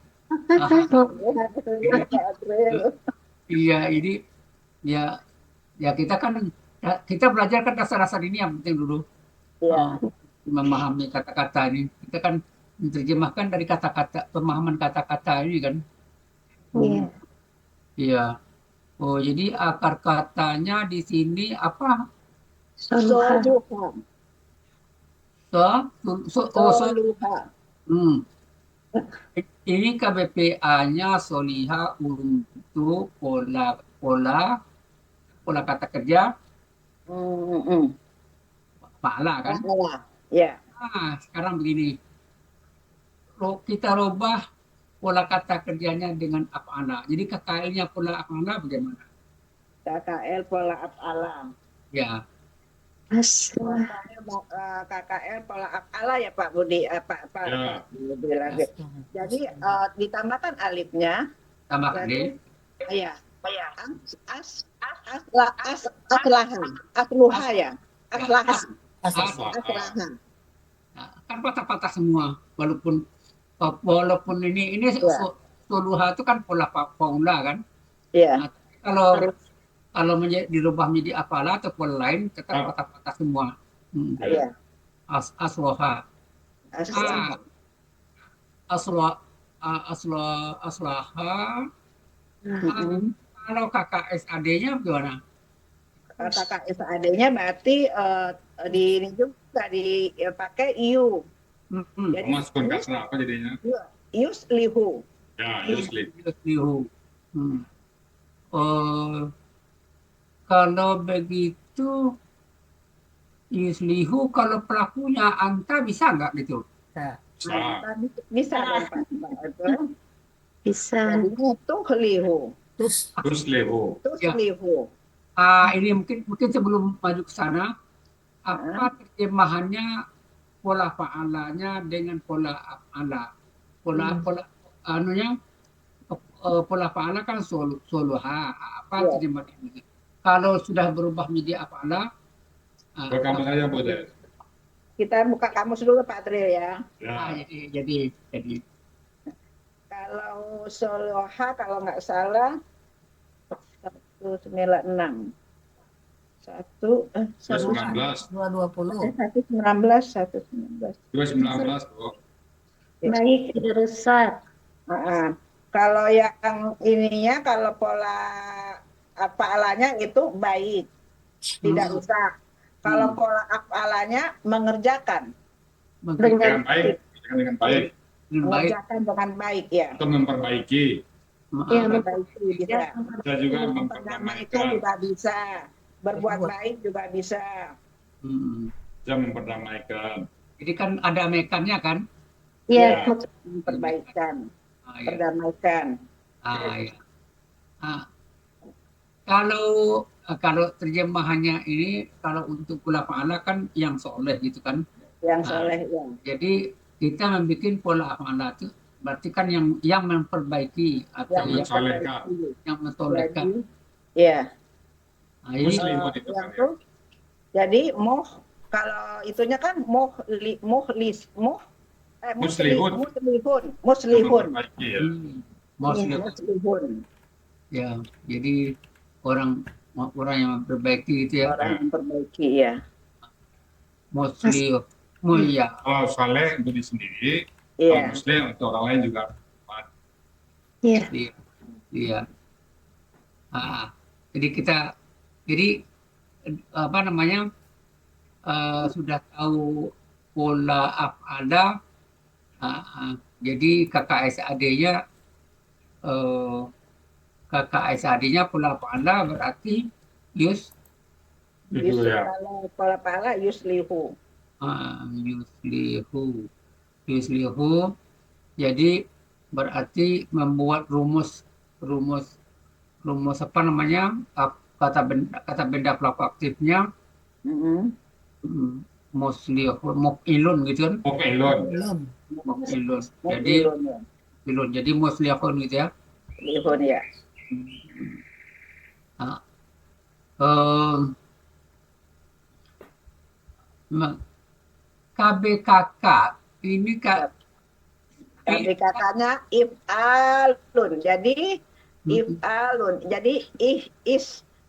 Ya, Pak Adrian. Iya, ini ya ya kita belajar kan dasar-dasar ini yang penting dulu. Iya. Oh, memahami kata-kata ini. Kita kan menerjemahkan dari kata-kata, pemahaman kata-kata ini kan. Iya. Iya. Oh, jadi akar katanya di sini apa? Soluha. Soluha, So. soluha. Hmm. Ini KBPA-nya Soliha untuk pola kata kerja pahala kan? Salah. Ya. Sekarang begini, kita rubah pola kata kerjanya dengan af'ala. Jadi KKL-nya pola af'ala bagaimana? KKL pola af'ala. Ya, Aslah. KKL pola af'ala ya Pak Budi, Pak Ya. Budi lagi. Jadi ditambahkan alifnya. tambah Jadi kali. ya. Asluha ya. Aslaha. Aslaha. Nah, kan patah-patah semua. Walaupun ini Ya. soluha itu kan pola paula kan. Iya. Nah, kalau dirubah menjadi apalah atau pola lain tetap patah-patah semua. Iya. Asloha. Aslaha. Aslaha. Kalau KKSAD-nya gimana? Kata SAD-nya berarti di ini juga dipakai iu. Jadi Masukkan kasrah apa jadinya? yuslihu. Ya, Yusli. Yuslihu. Kalau begitu Yuslihu kalau pelakunya anta bisa nggak gitu? Bisa dong Pak. Bisa. Jadinya tuhlihu. Yuslihu. Tuslihu. Ini mungkin sebelum maju ke sana, apa terjemahannya pola fa'alanya dengan pola af'ala? Pola fa'ala kan soluha. Apa terjemahannya? Kalau sudah berubah menjadi af'ala, Buat kamu saja, Bu Des. Kita buka kamus dulu Pak Tril ya. Ya. jadi Kalau soloha kalau nggak salah 196. 219. 220. 119. 219, Bu. Baik, tidak rusak. Kalau yang ininya, kalau pola af'alanya itu baik, tidak rusak. Kalau pola af'alanya mengerjakan. Dengan baik. Dengan baik. Mengerjakan dengan baik ya. Atau memperbaiki. Ya, Memperbaiki bisa. Bisa juga Memperdamaikan juga bisa. Berbuat baik juga bisa. Bisa memperdamaikan. Jadi kan ada mekannya kan? ya. Memperbaikan. Ya. Perdamaikan. Ya. Ah, kalau terjemahannya ini, kalau untuk pula fa'ala kan yang soleh gitu kan. Yang Ah, soleh ya. jadi kita membuat pola fa'ala itu berarti kan yang memperbaiki atau Yang Mensolehkan. memperbaiki. yang mentolehkan. Jadi, ya. Nah, ini Muslimun itu Yang kan ya. tuh, jadi kalau itunya kan Muslihun. Yang muslihun. memperbaiki ya. muslim Muslihun. ya. Jadi orang orang yang memperbaiki itu ya, Orang Ya. memperbaiki ya. muslim. Ya. Kalau saleh untuk diri sendiri, kalau Iya. muslim untuk orang lain juga. Iya. Iya. Iya. Ah, jadi apa namanya, sudah tahu pola af'ala. Jadi kakak SAD-nya pola af'ala berarti yus Itu ya. Kalau pala yuslihu. yuslihu. Yuslihu. Jadi berarti membuat rumus apa namanya, kata benda pelaku aktifnya Mm-mm. muslihun, muf'ilun gitu kan, Muf'ilun. Belum. muf'ilun. Jadi Muslihun ya. muf'ilun. Jadi muslihun gitu ya. Muslihun ya. Nah, em, KBKK ini Tapi kakaknya if'alun. Jadi if'alun. Jadi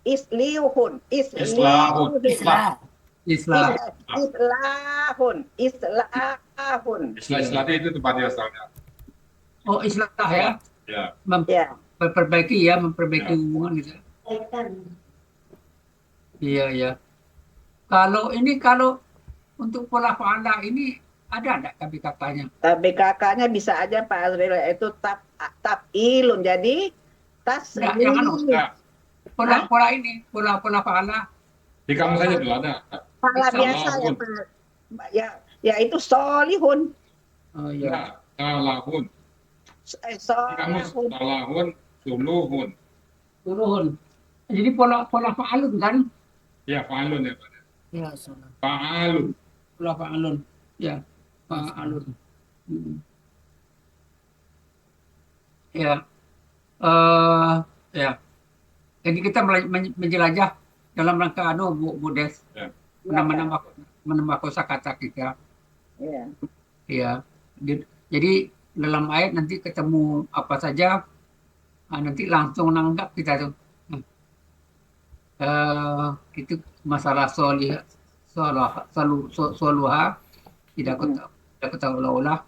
islihun. Islahun. Islah. Islam. Islahun. Istilah itu tempatnya asalnya. Oh, Islam ya. Ya. Ya. Memperbaiki hubungan gitu. Iya, ya. Kalau untuk pola fa'ala ini ada enggak KBKK-nya? Tapi kakaknya bisa aja Pak Azril itu taf'ilun. Jadi Enggak, yang anu. Nah, Pola fa'ala. di kamu saja dulu ada. Pala biasa ya Salahun. Pak. Ya itu solihun. Oh iya. Nah, salahun. Di kamu Solihun. salahun, suluhun. Turun. Jadi pola fa'alun kan? Ya, fa'alun ya. Pak. Ya, salah. Fa'alun. Pola fa'alun. Ya, fa'alun. Ya. Ya. Jadi kita menjelajah dalam rangka Bu Des, Ya. menambah kosakata kita. Ya. Ya. Jadi dalam ayat nanti ketemu apa saja, nanti langsung nanggap kita tuh. Itu masalah soluha tidak ketahui ulah.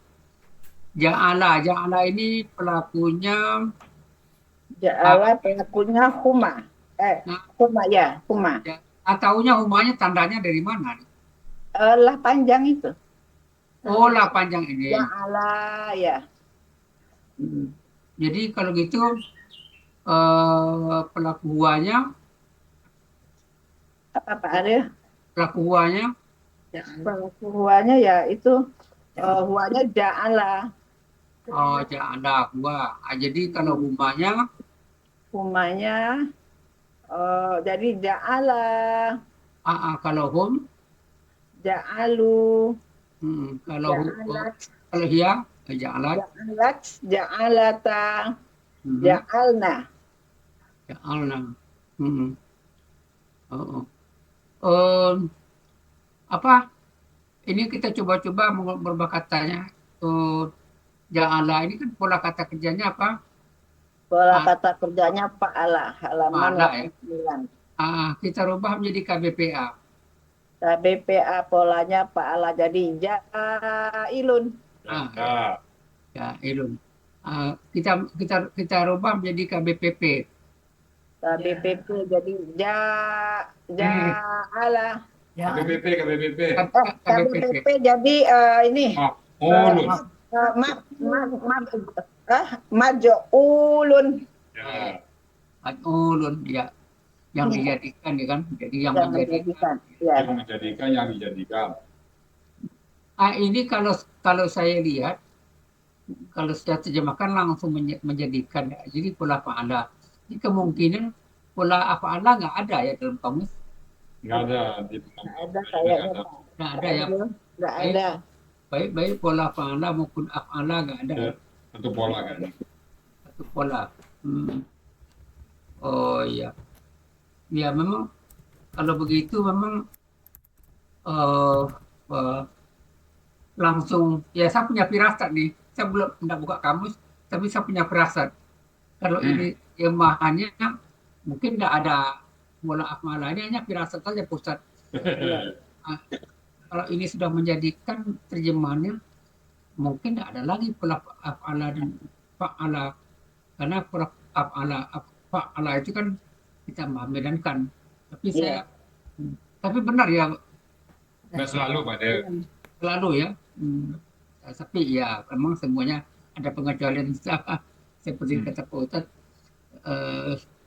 Ja'ala ini pelakunya Ja'ala pelakunya huma. Huma ya, huma. taunya humanya tandanya dari mana? Lah panjang itu. Oh lah panjang ini. Ja'ala ya. Jadi kalau gitu pelaku huanya Apa Pak Ariel? pelaku huanya Pelaku huanya ya itu huanya ja'ala. ja'ala huwa. Jadi kalau humanya Humanya jadi ja'ala. Kalau hum Ja'alu. kalau hiya ja'alat Ja'alata. Ja'alna. ja'alna. Apa ini kita coba-coba merubah katanya. Ja'ala ini kan pola kata kerjanya apa? Pola kata kerjanya fa'ala, halaman Fa'ala, ya. 89. Kita rubah menjadi KBPA. KBPA polanya fa'ala jadi ja'ilun. Ya. Ilun. Kita rubah menjadi KBPP. KBPP jadi ja'ala. Ya. KBPP. KBPP jadi ini Ulun. maj'ulun. Ya. Ulun ya. Yang dijadikan ya kan? Jadi yang menjadikan. Ya. Yang menjadikan, yang dijadikan. Ini kalau saya lihat, kalau saya terjemahkan langsung menjadikan. Ya. Jadi pola fa'ala. Ini kemungkinan pola af'ala nggak ada ya dalam kamus. Nggak ada di Nggak ada kayaknya. Nggak ada ya. Nggak Baik, ada. baik pola af'ala maupun af'ala nggak ada. Ya, satu pola kan. Satu pola. Oh iya. Ya memang kalau begitu memang eh, eh, langsung ya saya punya firasat nih. Saya belum tidak buka kamus, tapi saya punya firasat. Kalau ini jemaahnya mungkin tidak ada pola af'ala, ini hanya firasat saja Ustaz. Ah, Kalau ini sudah menjadikan terjemahannya, mungkin tidak ada lagi pola af'ala dan fa'ala. Karena pola fa'ala itu kan kita memedankan. Tapi Iya. tapi benar ya, Nggak selalu pada. selalu ya. Tapi ya memang semuanya ada pengecualian. Seperti kata Pak Ustadz,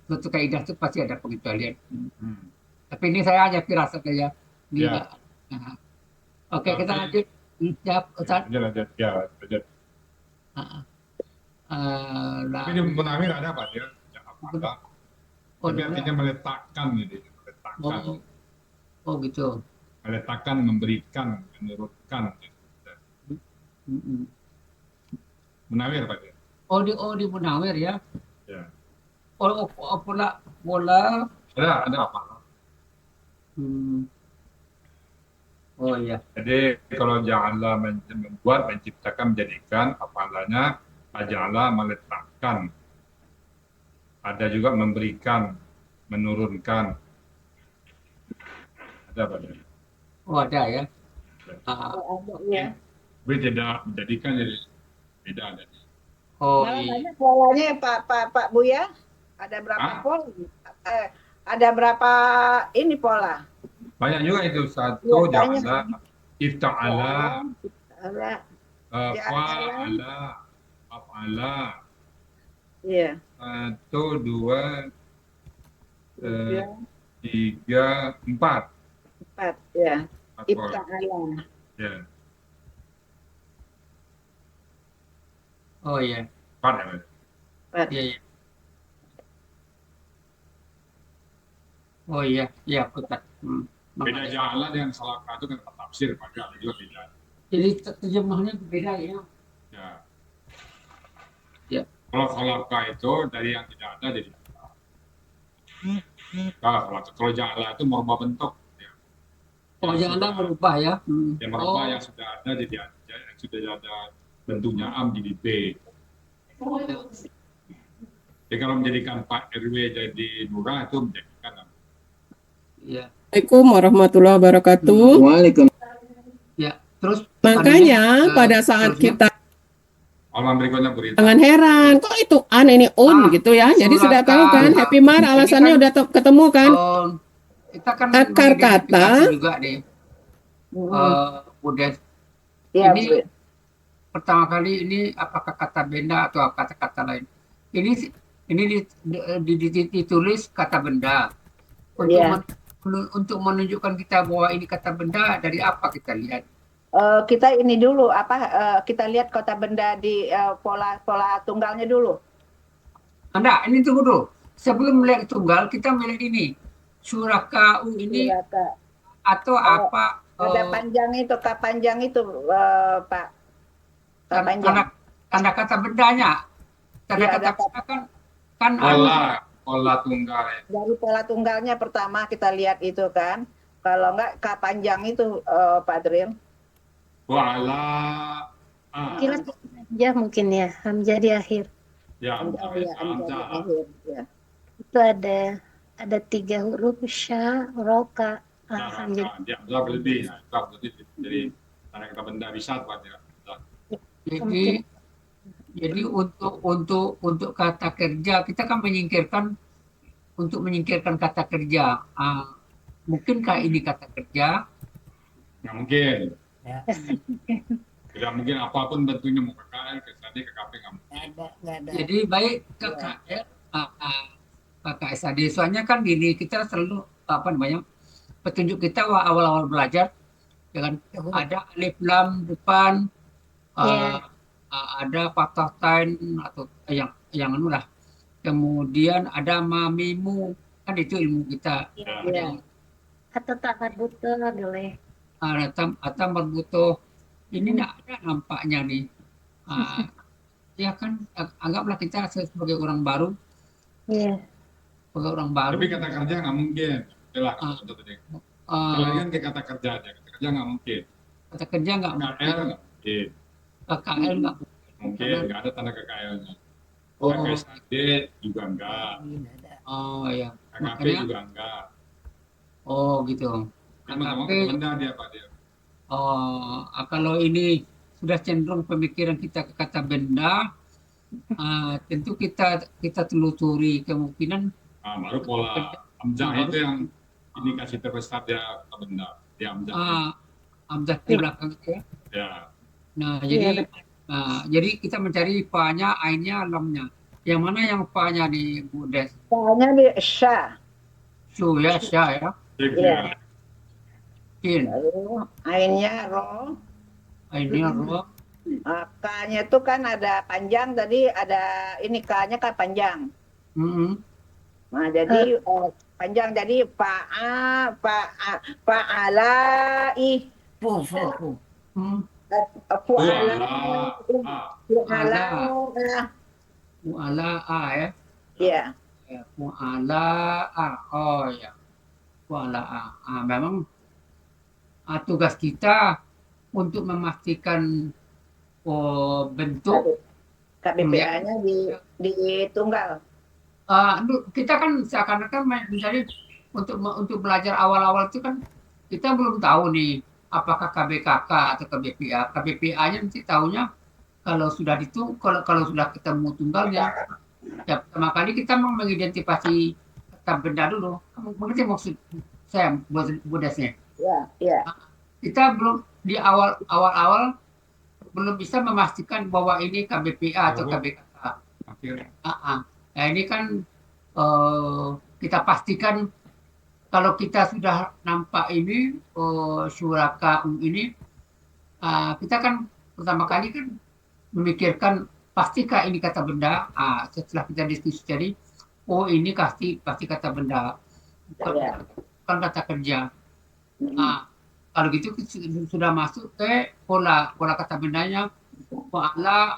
suatu kaidah itu pasti ada pengecualian. Tapi ini saya hanya firasat saja. Ini Ya. enggak. Nah, Oke, kita Tapi- lanjut. Ya, Ustadz. Lanjut. Ya, lanjut. Nah, Tapi di Munawir ada Pak ya? Ya, apa? oh, Tapi artinya meletakkan gitu. Meletakkan. gitu. Meletakkan, memberikan, menurutkan. Gitu. Munawir Pak ya? Oh di Munawir ya. Ya. Pola. Ada apa? Oh iya. Jadi kalau ja'ala membuat, menciptakan, menjadikan, apalanya ja'ala meletakkan. Ada juga memberikan, menurunkan. Ada Pak ya? Oh ada ya. Ya. Tapi tidak menjadikan jadi beda ada. Oh Malah iya. banyak polanya Pak Buya. Ada berapa Hah? pola? Ada berapa ini pola? Banyak juga itu. Satu Ya, banyak. ja'ala, ifta'ala, Ada. fa'ala, af'ala. Iya. Satu, dua, Tiga, tiga, empat. 4 ya. Empat pola. Ifta'ala. Ya, Oh iya. empat ya. Pak? 4. Iya, iya. Oh iya, iya Ustaz. Beda ja'ala dengan salaka itu kan tafsir Pak. Ada juga beda. Jadi terjemahnya berbeda ya. Ya. Ya. Kalau salaka itu dari yang tidak ada jadi ada. Kalau ja'ala itu merubah bentuk. Ya. Oh Yang janganlah sudah- merubah ya. Yang merubah Oh. yang sudah ada jadi yang sudah ada bentuknya am jadi B. Jadi kalau menjadikan Pak RW jadi lurah itu menjadikan am. Iya. Assalamualaikum warahmatullahi wabarakatuh. Ya. Terus Makanya pada saat terusnya? kita Halaman berikutnya berita. jangan heran, kok itu an ini un gitu ya. Jadi sudah tahu kan, Happy Mar alasannya udah ketemu kan. Kita kan Akar kata. mengidentifikasi juga nih. Udah Iya, ini Bu. pertama kali ini apakah kata benda atau kata-kata lain? Ini ditulis kata benda untuk Iya. untuk menunjukkan kita bahwa ini kata benda dari apa kita lihat. Kita ini dulu kita lihat kota benda di pola tunggalnya dulu. Anda ini tunggu dulu. Sebelum melihat tunggal kita melihat ini surakau ini Suraka. atau apa? Ada panjang itu, panjang itu Pak. Panjang. Tanda kata bendanya. Tanda Iya, kata ada benda kan ada. Pola tunggal ya. Dari pola tunggalnya pertama kita lihat itu kan. Kalau enggak panjang itu Pak Dril. Wa'ala. Kira ya mungkin ya, hamzah di akhir. Ya, Iya, Hamzah. akhir, ya. Itu ada 3 huruf sya, roka, hamzah. Ya, Hamzah berlebih. Ya, itu berarti dari tanda kata benda bisa Pak ya. Jadi untuk kata kerja kita kan menyingkirkan kata kerja. Mungkinkah ini kata kerja? Nggak mungkin. Ya. Tidak mungkin apapun bentuknya mau KKL, KSAD, KKP nggak mungkin. Nggak ada. Jadi baik KKL, KKSAD. Soalnya kan gini kita selalu petunjuk kita awal-awal belajar dengan ada alif lam depan, Iya. ada fathah tain atau yang anu lah. kemudian ada mamimu, kan itu ilmu kita. Iya. Atau tak butuh boleh. Atau berbutuh, ini nggak ada nampaknya nih. Ah, ya kan, anggaplah kita sebagai orang baru, Iya. sebagai orang baru. Tapi kata kerja nggak mungkin. Itulah Ah, kata tadi. ah, Kalian ke kata kerja aja. Kata kerja nggak mungkin. kata kerja nggak KKL nggak mungkin. KKL nggak Mungkin nggak ada tanda KKL-nya. Oh, KKSAD juga enggak. oh ya, KKP makanya juga enggak. oh gitu. Cuma ngomong KKP, benda dia Pak dia. kalau ini sudah cenderung pemikiran kita ke kata benda, tentu kita telusuri kemungkinan Nah, baru pola amjah baru itu yang indikasi terbesar dia kata benda. Dia amjah. amzah di belakang itu ya. Ya. Nah, Iya, jadi kita mencari fa-nya, ainnya, lamnya. Yang mana yang fa-nya di Bu Des? Soalnya di sya. Su ya, sya ya, Iya. sin, Lalu ainnya ro. ainnya ro, K-nya itu kan ada panjang tadi, ada ini K-nya kan panjang. Nah, jadi panjang jadi fa'alai ala, fu'ala. mu'ala a ya, Iya. mu'ala a, oh ya, mu'ala a. Memang tugas kita untuk memastikan bentuk. KBPA-nya di tunggal. Kita kan seakan-akan mencari untuk belajar awal-awal itu kan kita belum tahu nih apakah KBKK atau KBPA. KBPA-nya nanti tahunya kalau sudah kalau sudah ketemu tunggalnya. Ya, pertama kali kita mau mengidentifikasi kata benda dulu. Mengerti maksud saya, Bu Desnya? Iya, iya. Kita belum di awal-awal belum bisa memastikan bahwa ini KBPA atau KBKK. Nah, ini kan kita pastikan kalau kita sudah nampak ini suraka ini, kita kan pertama kali kan memikirkan pastikah ini kata benda. Setelah kita diskusi tadi, ini pasti kata benda, bukan kata kerja. Kalau gitu sudah masuk ke pola kata bendanya, pola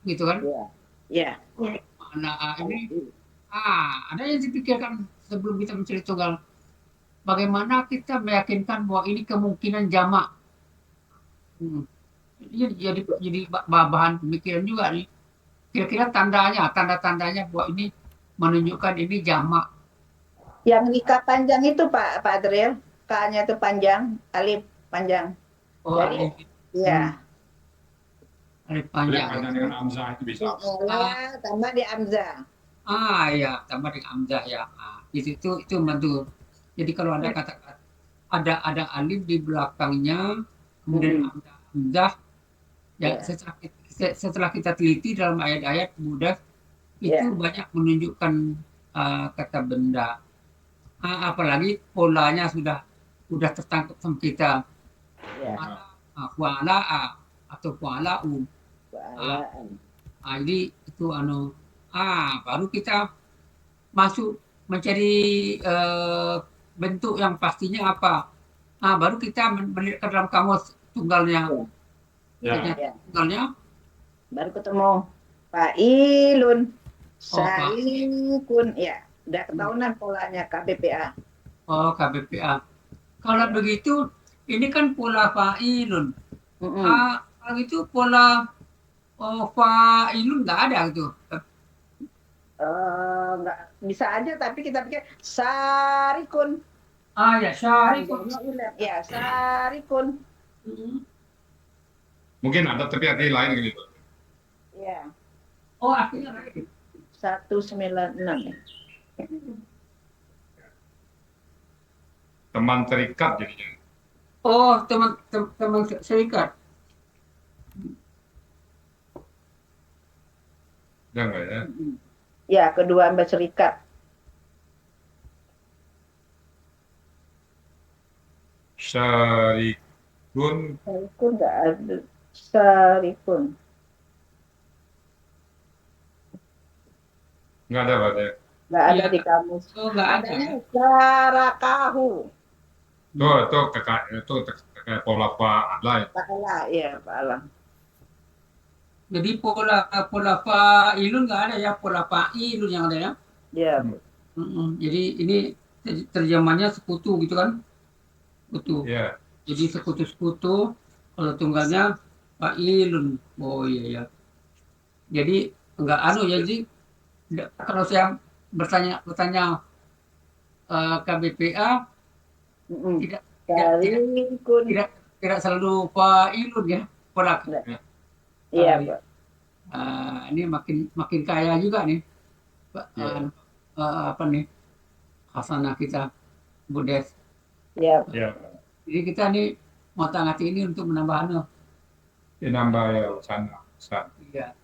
gitu kan? Iya. Nah, ini ada yang dipikirkan sebelum kita mencari tunggal. Bagaimana kita meyakinkan bahwa ini kemungkinan jamak? Jadi bahan pemikiran juga nih. Kira-kira tanda-tandanya bahwa ini menunjukkan ini jamak. Yang di K panjang itu Pak Adriel, K-nya itu panjang, alif panjang. Oh, Jadi, alif. iya. Alif panjang. Panjang dengan amzah itu bisa. Tambah di amzah. Ya, tambah di amzah ya. Itu membantu. Jadi kalau ada kata-kata ada alif di belakangnya, kemudian amzah, ya setelah kita teliti dalam ayat-ayat mudah itu banyak menunjukkan kata benda. Apalagi polanya sudah tertangkap sama kita. Wa'ala atau wa'ala'u. Jadi itu baru kita masuk mencari bentuk yang pastinya apa. Baru kita melihat ke dalam kamus tunggalnya. Tunggalnya baru ketemu fa'ilun, sa'ikun, ya udah ketahuan polanya KBPA. KBPA. Kalau begitu ini kan pola fa'ilun. Kalau itu pola fa'ilun nggak ada gitu. Nggak bisa aja, tapi kita pikir sarikun. Ya, sarikun. Ya, sarikun. Mungkin ada tapi arti lain gitu. Ya. Artinya lain. 196. Teman terikat jadinya. Teman serikat. Ya enggak ya? Ya, kedua ambil serikat. Syarikun. Sarikun nggak ada. Sarikun. Nggak ada berarti. Nggak ada Iya. di kamus. Oh, nggak ada ya. Adanya sarakahu. Itu kayak pola Pak Adlai. Pak Ala, iya Pak Ala. Jadi pola fa'ilun nggak ada ya, pola fa'ilun yang ada ya. Iya. Jadi ini terjemahnya sekutu gitu kan? Sekutu. Iya. Jadi sekutu-sekutu, kalau tunggalnya fa'ilun. Oh iya ya. Jadi enggak ya, jadi kalau saya bertanya KBPA Mm-mm. tidak Karikun. tidak selalu fa'ilun ya, pola. Iya, Ah, Pak. Ini makin kaya juga nih, Pak. Iya. Apa nih hasanah kita, Bu Des. Iya. Iya. Jadi kita nih mau tangati ini untuk menambah Ini nambah ya sana. Iya.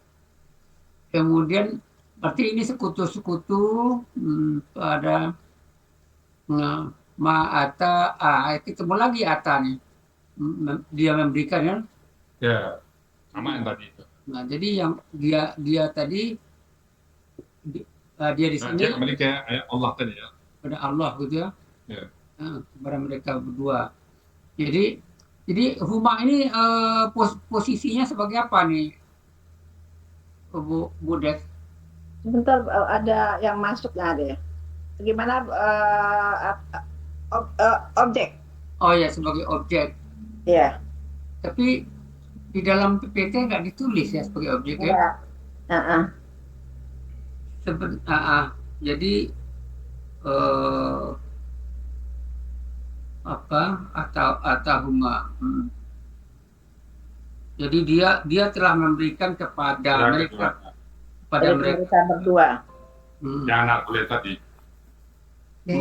Kemudian berarti ini sekutu-sekutu pada ma'ata, ketemu lagi ata nih. Dia memberikan ya. Ya. Sama yang tadi itu. Nah, jadi yang dia tadi dia di Nah, sini dia kembali ke ayat Allah tadi ya. pada Allah gitu ya. Ya. Kepada mereka berdua. Jadi huma ini posisinya sebagai apa nih, Bu Des? Sebentar, ada yang masuk nggak ada ya? Gimana objek? Oh ya, sebagai objek. Iya. Tapi di dalam PPT nggak ditulis ya sebagai objek ya. Iya. Heeh. Jadi apa atau huma. Jadi dia telah memberikan kepada mereka Mereka berdua. Yang anak kuliah tadi. Di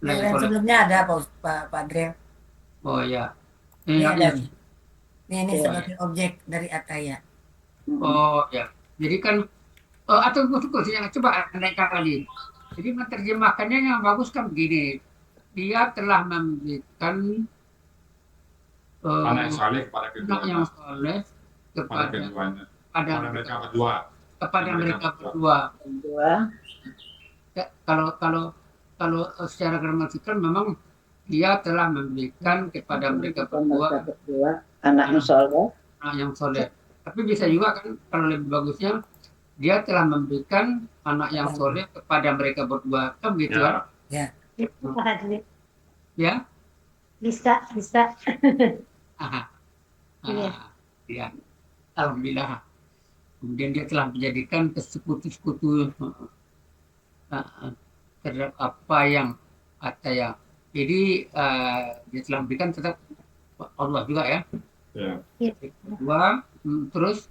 yang sebelumnya ada Pak Adrian. Oh ya. Ini ada. Ini sebagai objek dari Ataya. Oh ya. Jadi kan atau yang coba naikkan lagi. Jadi menerjemahkannya yang bagus kan begini. Dia telah memberikan Anak yang saleh kepada anak keduanya. yang soleh Kepada keduanya. Kepada mereka berdua. kepada mereka berdua. Kalau secara gramatikal memang dia telah memberikan kepada mereka berdua Anak yang soleh. anak yang soleh. Tapi bisa juga kan kalau lebih bagusnya dia telah memberikan anak yang soleh kepada mereka berdua, kan gitu kan? Ya. Ya. Bisa. Ya. Alhamdulillah. Kemudian dia telah menjadikan sekutu-sekutu terhadap apa yang Ataya. Jadi dia telah memberikan tetap Allah juga ya. Ya. Kedua, terus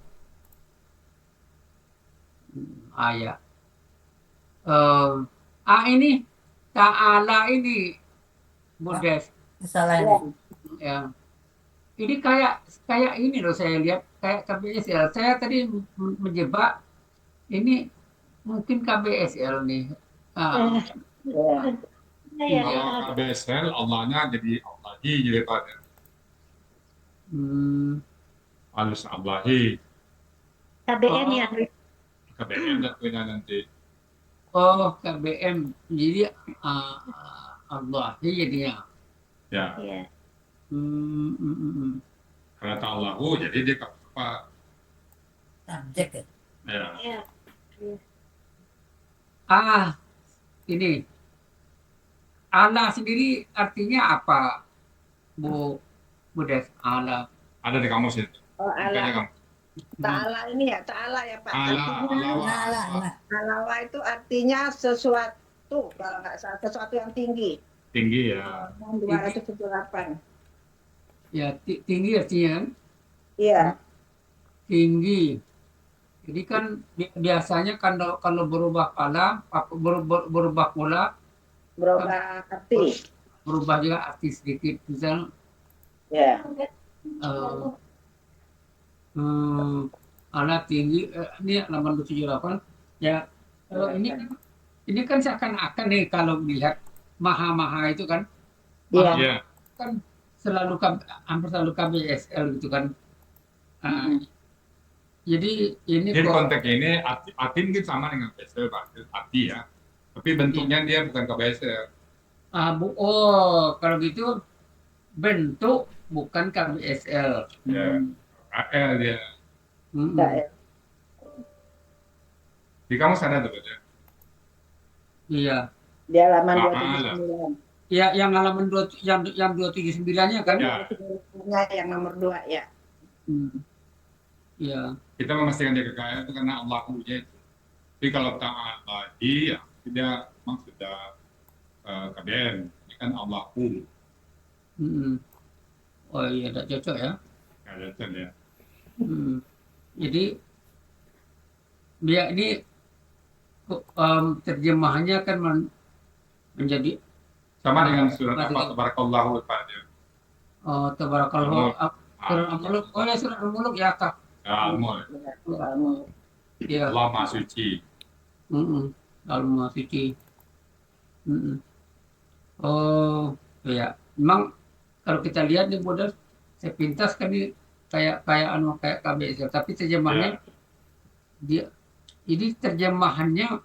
ayat. Ini Ta'ala ini Budes. Salah ini. Ya. Ini kayak ini loh saya lihat kayak KBSL. Saya tadi menjebak ini mungkin KBSL nih. Kalau KBSL Allahnya jadi Allahi jadi pada. Alus Allahi. KBM ya. KBM dan punya nanti. Oh, KBM. Jadi Allahi jadinya. Ya. Iya. Karena Allahu jadi dia apa? Subjek ya. Ya. Ini Allah sendiri artinya apa, Bu Des? Allah. Ada di kamus itu. Oh, Bukannya Allah. kamu. Ta'ala ini ya, ta'ala ya Pak. Allah. Alawa itu artinya sesuatu, kalau nggak salah, sesuatu yang tinggi. Tinggi ya. 278. Ya, tinggi artinya kan? Iya. Tinggi. Jadi kan biasanya kalau berubah kala, berubah pola, Berubah arti. berubah juga arti sedikit. Misal Ya. Allah tinggi, ini halaman 278. Ya, ini kan seakan-akan nih kalau melihat maha-maha itu kan, Iya. Iya. kan hampir selalu KBSL gitu kan. Jadi ini Jadi kok konteks ini ati mungkin sama dengan BSL Pak, ati ya. Tapi bentuknya dia bukan ke BSL. oh kalau gitu bentuk bukan KBSL. Ya, AL dia. Ya, Mm-mm. ya. Di kamus ada tuh baca. Iya. Di halaman Ta'ala. 279. Ya, yang halaman yang 279-nya kan? Ya, Yang nomor 2 ya. Hmm. Ya. kita memastikan dia kekayaan itu karena Allahunya itu. Tapi kalau Ta'ala ya dia memang sudah KBM. Ini kan Allahu. Mm-mm. Oh iya, tidak cocok ya. Kelihatan ya. Jadi dia ini terjemahannya kan menjadi Sama dengan surat Berarti- apa? Tabarakallahu Pak. dia. tabarakallah. Surat Ah, Al-Muluk. Oh ya, surat Al-Muluk ya, Kak. ya, Al-Mulk. Ya. Allah Maha Suci. Al-Maha Suci. Oh, ya. Memang kalau kita lihat nih Bodas, sepintas kan ini kayak KBSL, tapi terjemahannya Ya. dia ini terjemahannya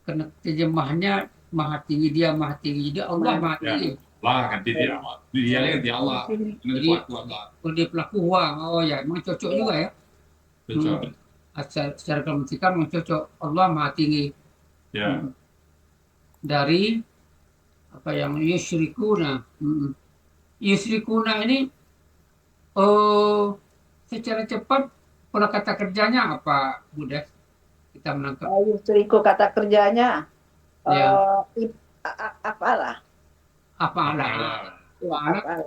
karena terjemahannya maha tinggi, dia maha tinggi, jadi Allah maha Ya. tinggi. Allah ganti dia. Dia ganti Allah. Ini Jadi- pelaku Allah. Kalau dia pelaku wah, oh ya, memang cocok juga ya. Cocok. Secara grammatikal memang cocok. Allah maha tinggi. Ya. Dari apa yang yusyrikuna. Yusyrikuna ini secara cepat pola kata kerjanya apa, Budas? Kita menangkap. Yusriku kata kerjanya. Ya. Apalah. Apa-ala. Allah.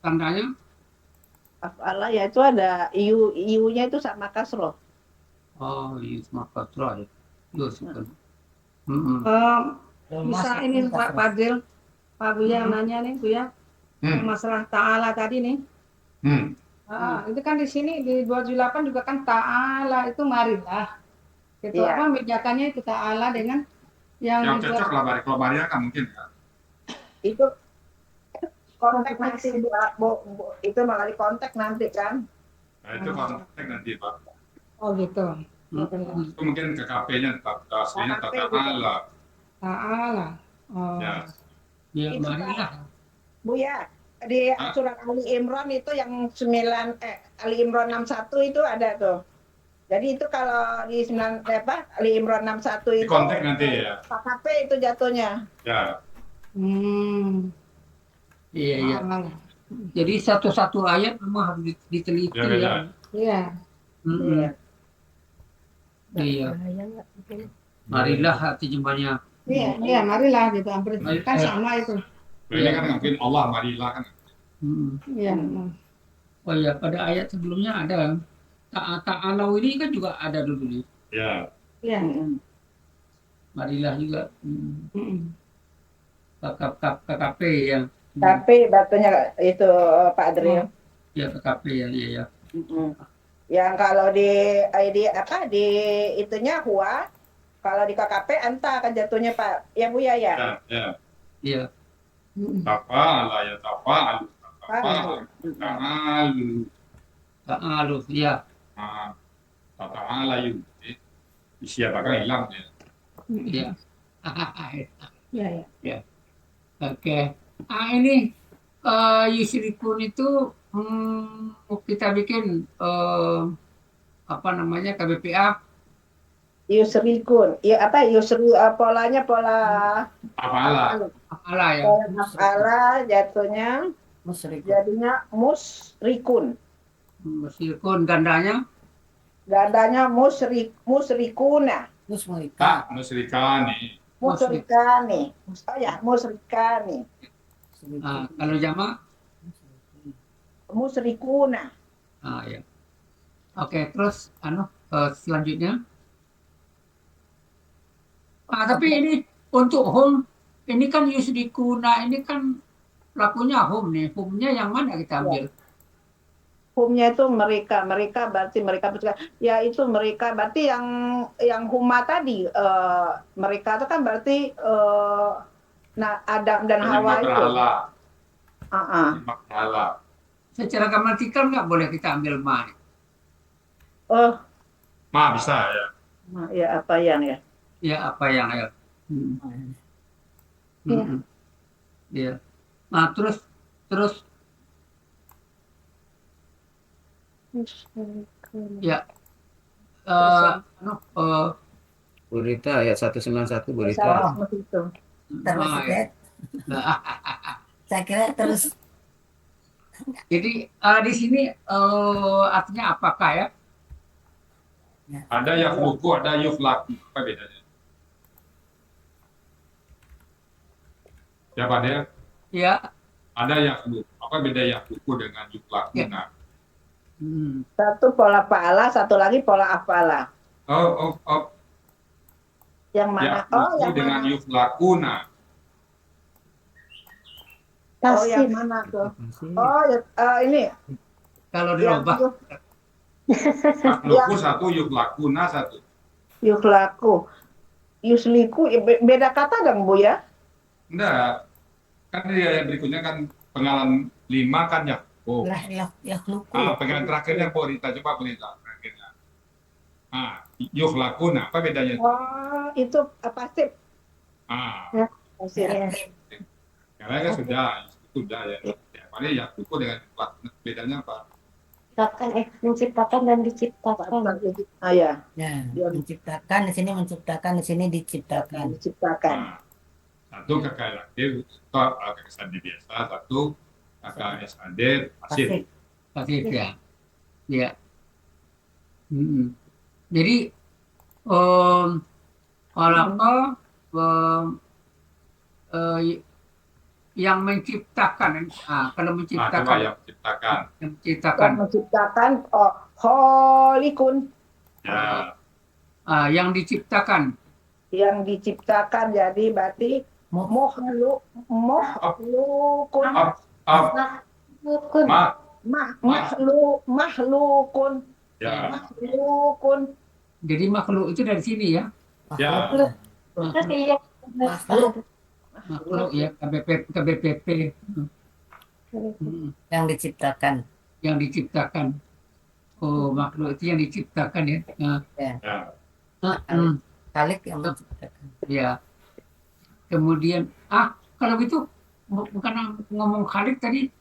Tandanya? Apalah ya itu ada iu-nya itu sama kasroh. Oh, Yus Makasra ya. Yus. Bisa ini Pak Fadil, Pak Buya nanya nih Buya, masalah ta'ala tadi nih. Itu kan di sini di 278 juga kan ta'ala itu marilah. Gitu Iya. apa bedakannya itu ta'ala dengan yang Yang cocok lah Bari. Kalau Maria kan mungkin ya. Itu kontak nanti itu malah di kontak nanti kan. Nah, itu konteks nanti Pak. Oh gitu. Itu mungkin KKP-nya tetap aslinya Ta'ala. Ta'ala. Oh. Ya. Ya, Itu, marilah. Bu ya, di Hah? surat Ali Imran itu yang Ali Imran 61 itu ada tuh. Jadi itu kalau di Ali Imran 61 Di itu konteks nanti ya. KKP itu jatuhnya. Ya. Iya, iya. Ta'ala. Jadi satu-satu ayat memang harus diteliti Ya, beda. ya. Iya. Mm-mm. Iya. Iya. Marilah terjemahnya. Iya, marilah gitu. Hampir kan sama itu. Ini kan mungkin Allah marilah kan. Iya. Oh iya, pada ayat sebelumnya ada ta'alau ini kan juga ada dulu nih. Ya. Iya. Marilah juga. KKP ya. Tapi batunya itu Pak Adriel. Ya KKP ya, iya ya. Yang kalau di di itunya huwa, kalau di KKP anta kan jatuhnya Pak. Ya Bu ya. Ya. Ya. Iya. Tafa'ala ya tafa'alu. Tafa'alu. Ta'alu. Ta'alu, iya. Ta'ala yuk. Siapa kan hilang ya. Iya. Iya, iya. Oke. Ini yusrikun itu kita bikin apa namanya KBPA. Yusrikun. Ya polanya pola Apalah. Apalah ya. Ala jatuhnya jadinya musrikun. Musyrikun gandanya Gandanya musrikuna. Tak musyrikani. Musrikani. Oh ya, musrikani. kalau jamak Musrikuna. ya. Oke, terus selanjutnya. Tapi ini untuk home ini kan yusrikuna ini kan pelakunya home nih. Home-nya yang mana kita ambil? Humnya itu mereka berarti mereka ya itu mereka berarti yang huma tadi mereka itu kan berarti Adam dan Hawa itu. Makhala. Secara gramatikal nggak boleh kita ambil ma. Oh, Bisa ya. ya apa yang ya? Ya apa yang ayo. Ya. Ya. Nah, terus terus ya anu, Burita ayat 191 Burita. Sama seperti itu. Terus ya. ya. Saya kira terus Jadi di sini artinya apakah ya? Ada yakhluqu, ada yukhlaqu. Apa bedanya? Ya Pak Del? Ya. Ada yakhluq. Apa beda yakhluqu dengan yukhlaqu? Ya. Nah. Satu pola fa'ala, satu lagi pola afala. Oh. Yang mana? Yakhluqu dengan yukhlaquna. Oh, yang mana tuh? Oh, ini. Kalau Yang dirubah Yakhluqu satu, yukhlaquna satu. Yukhlaku. Yusliku, beda kata dong Bu ya? Enggak. Kan di ayat berikutnya kan pengalaman 5 kan ya. Oh. yakhluqu. Pengalaman terakhirnya Borita, coba Borita terakhirnya. Yukhlaquna, apa bedanya? Oh, itu pasif. Pasif. Karena kan sudah ya. Paling yakhluqu dengan yukhlaquna, bedanya apa? Menciptakan dan diciptakan. Ya. Ya, menciptakan di sini menciptakan, di sini diciptakan. Satu kakak aktif, kakak SAD biasa, satu kakak SAD pasif. pasif ya. Ya. Jadi yang menciptakan, kalau menciptakan, Coba yang menciptakan. Yang menciptakan kholikun. Ya. Yang diciptakan. Yang diciptakan jadi berarti makhlukun. Makhlukun. Ya. Makhlukun. Jadi makhluk itu dari sini ya. Ya. Makhluk ya, KBPP. Yang diciptakan. Yang diciptakan. Oh, makhluk itu yang diciptakan ya. Khalik yang menciptakan. Ya. Kemudian, kalau gitu bukan ngomong Khalik tadi.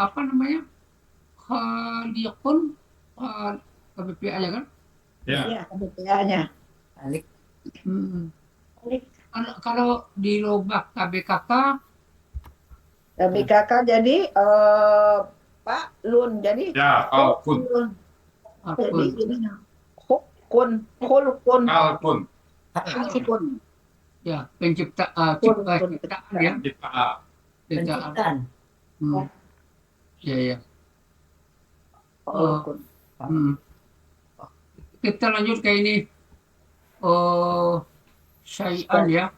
Apa namanya? Khaliqun, KBPA ya kan? Ya. KBPA-nya. Khalik. Kalau di lobak KBKK jadi Pak Lun jadi Alkun. Jadi ininya Kulkun. Alkun. Ya, ciptaan ya. Penciptaan. Ya. Kita lanjut ke ini. Syai'an ya.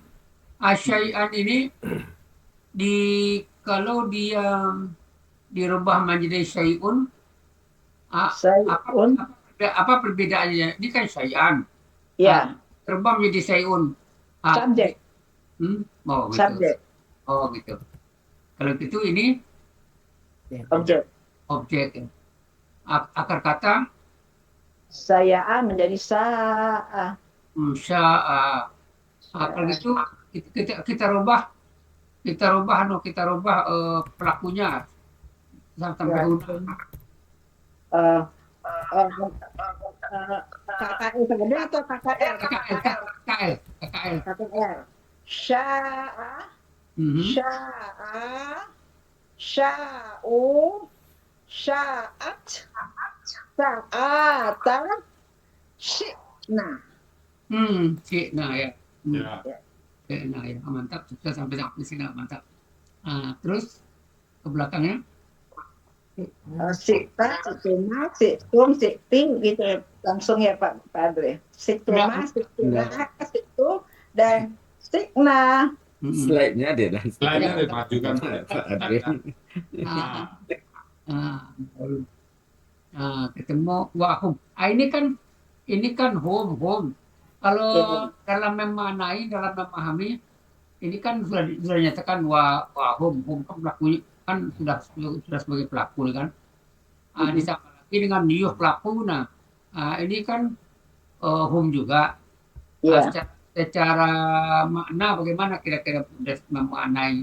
Syai'an ini kalau dia dirubah menjadi syai'un, apa perbedaannya? Ini kan syai'an. Ya. Terubah menjadi syai'un. Subjek. Gitu. Subjek. Oh gitu. Kalau gitu ini objek. Akar kata Saya'a menjadi sa'a. Kalau gitu kita rubah pelakunya sampai KKL sebenarnya atau KKL? KKL. Sya'a. Sya'u. Sya'at. Sa'ata. Syi'na. Syi'na ya. Ya. Nah, ya, mantap. Sudah sampai sini, mantap. Terus ke belakangnya? Sikta, siktuma, siktum, sikting gitu langsung ya Pak Andre. Siktuma, siktuna, siktu dan sikna. Slide-nya ada dan Slide-nya dimajukan Pak Adri. Ketemu wahum. Ini kan home. Kalau dalam memahami, ini kan sudah dinyatakan home kan pelakunya kan sudah sebagai pelaku kan. Disamakan dengan niuh pelaku. Nah, ini kan hum juga. Ya. Secara makna bagaimana kira-kira Budes memaknai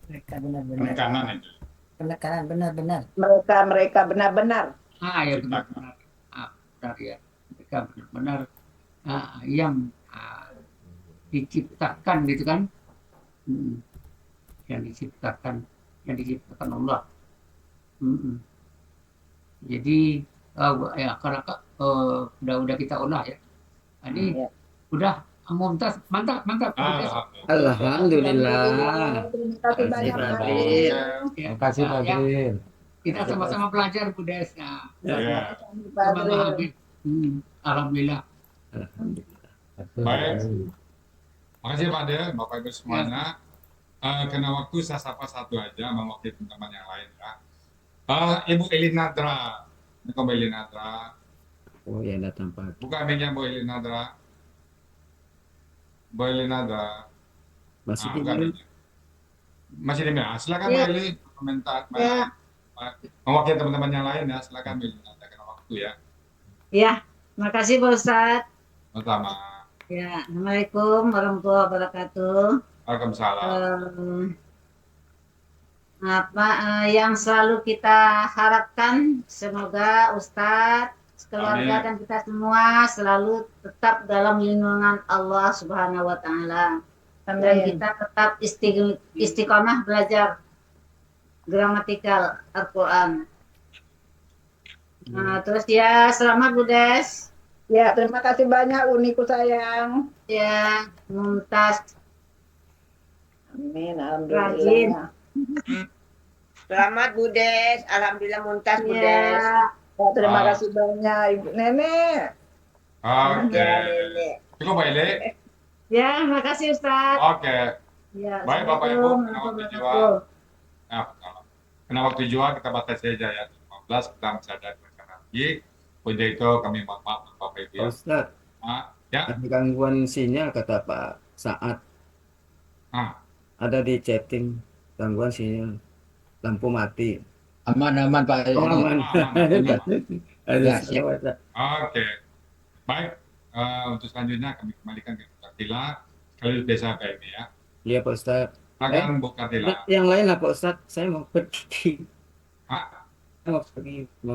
Mereka benar-benar. Penekanan itu. Penekanan benar-benar. Mereka benar-benar. ya benar-benar. Benar ya. Mereka benar-benar yang diciptakan gitu kan. Yang diciptakan Allah. Jadi ya karena udah kita olah ya. Ini udah Mumtaz, mantap. Alhamdulillah. Terima kasih banyak Terima Pak kasih, Adil. Terima kasih Pak Adil. Kita sama-sama belajar Budes. Ya. Pak Adil. Memahami. Alhamdulillah. Baik. Makasih Pak Adil, Bapak Ibu semuanya. Karena waktu saya sapa satu aja, mewakili teman-teman yang lain ya. Ibu Elinadra, ini kok Mbak Elinadra. Oh ya datang Pak. Buka mic-nya Bu Elinadra. Bu Elinadra. Masih buka di mic-nya. Masih di mic. Silakan Ya. Mbak Eli komentar. Ya. Mewakili teman-teman yang lain ya, silakan Mbak Elinadra karena waktu ya. Ya, makasih Pak Ustadz. Pertama. Ya, Assalamualaikum warahmatullahi wabarakatuh. Waalaikumsalam. Yang selalu kita harapkan semoga Ustadz, keluarga Amin. dan kita semua selalu tetap dalam lindungan Allah Subhanahu wa taala. Dan kita tetap istiqomah belajar gramatikal Al-Qur'an. Terus ya, selamat Budes. Ya, terima kasih banyak Uniku sayang. Ya, Mumtaz. Amin, Rajin. alhamdulillah. Selamat Budes, alhamdulillah Mumtaz Budes. Ya, Terima kasih banyak Ibu Nenek. Oke. Cukup Mbak Eli? ya, makasih Ustadz. Oke. Ya, Baik Bapak Ibu, Assalamualaikum kena waktu jiwa. warahmatullahi Kena waktu jiwa kita batasi saja ya. 15 kita masih ada rencana lagi. Untuk itu kami mohon maaf Bapak Ibu ya. Ustaz, Ya. ada gangguan sinyal kata Pak Saat. Ada di chatting gangguan sinyal. Lampu mati. Aman Pak. Oh, aman. Ya, siap. Oke. Baik. Untuk selanjutnya kami kembalikan ke Bu Kartila. Sekali biasa kayak ini ya. Iya Pak Ustaz. Silakan Bu Kartila. Yang lain lah Pak Ustaz. Saya mau pergi. Ah. Mau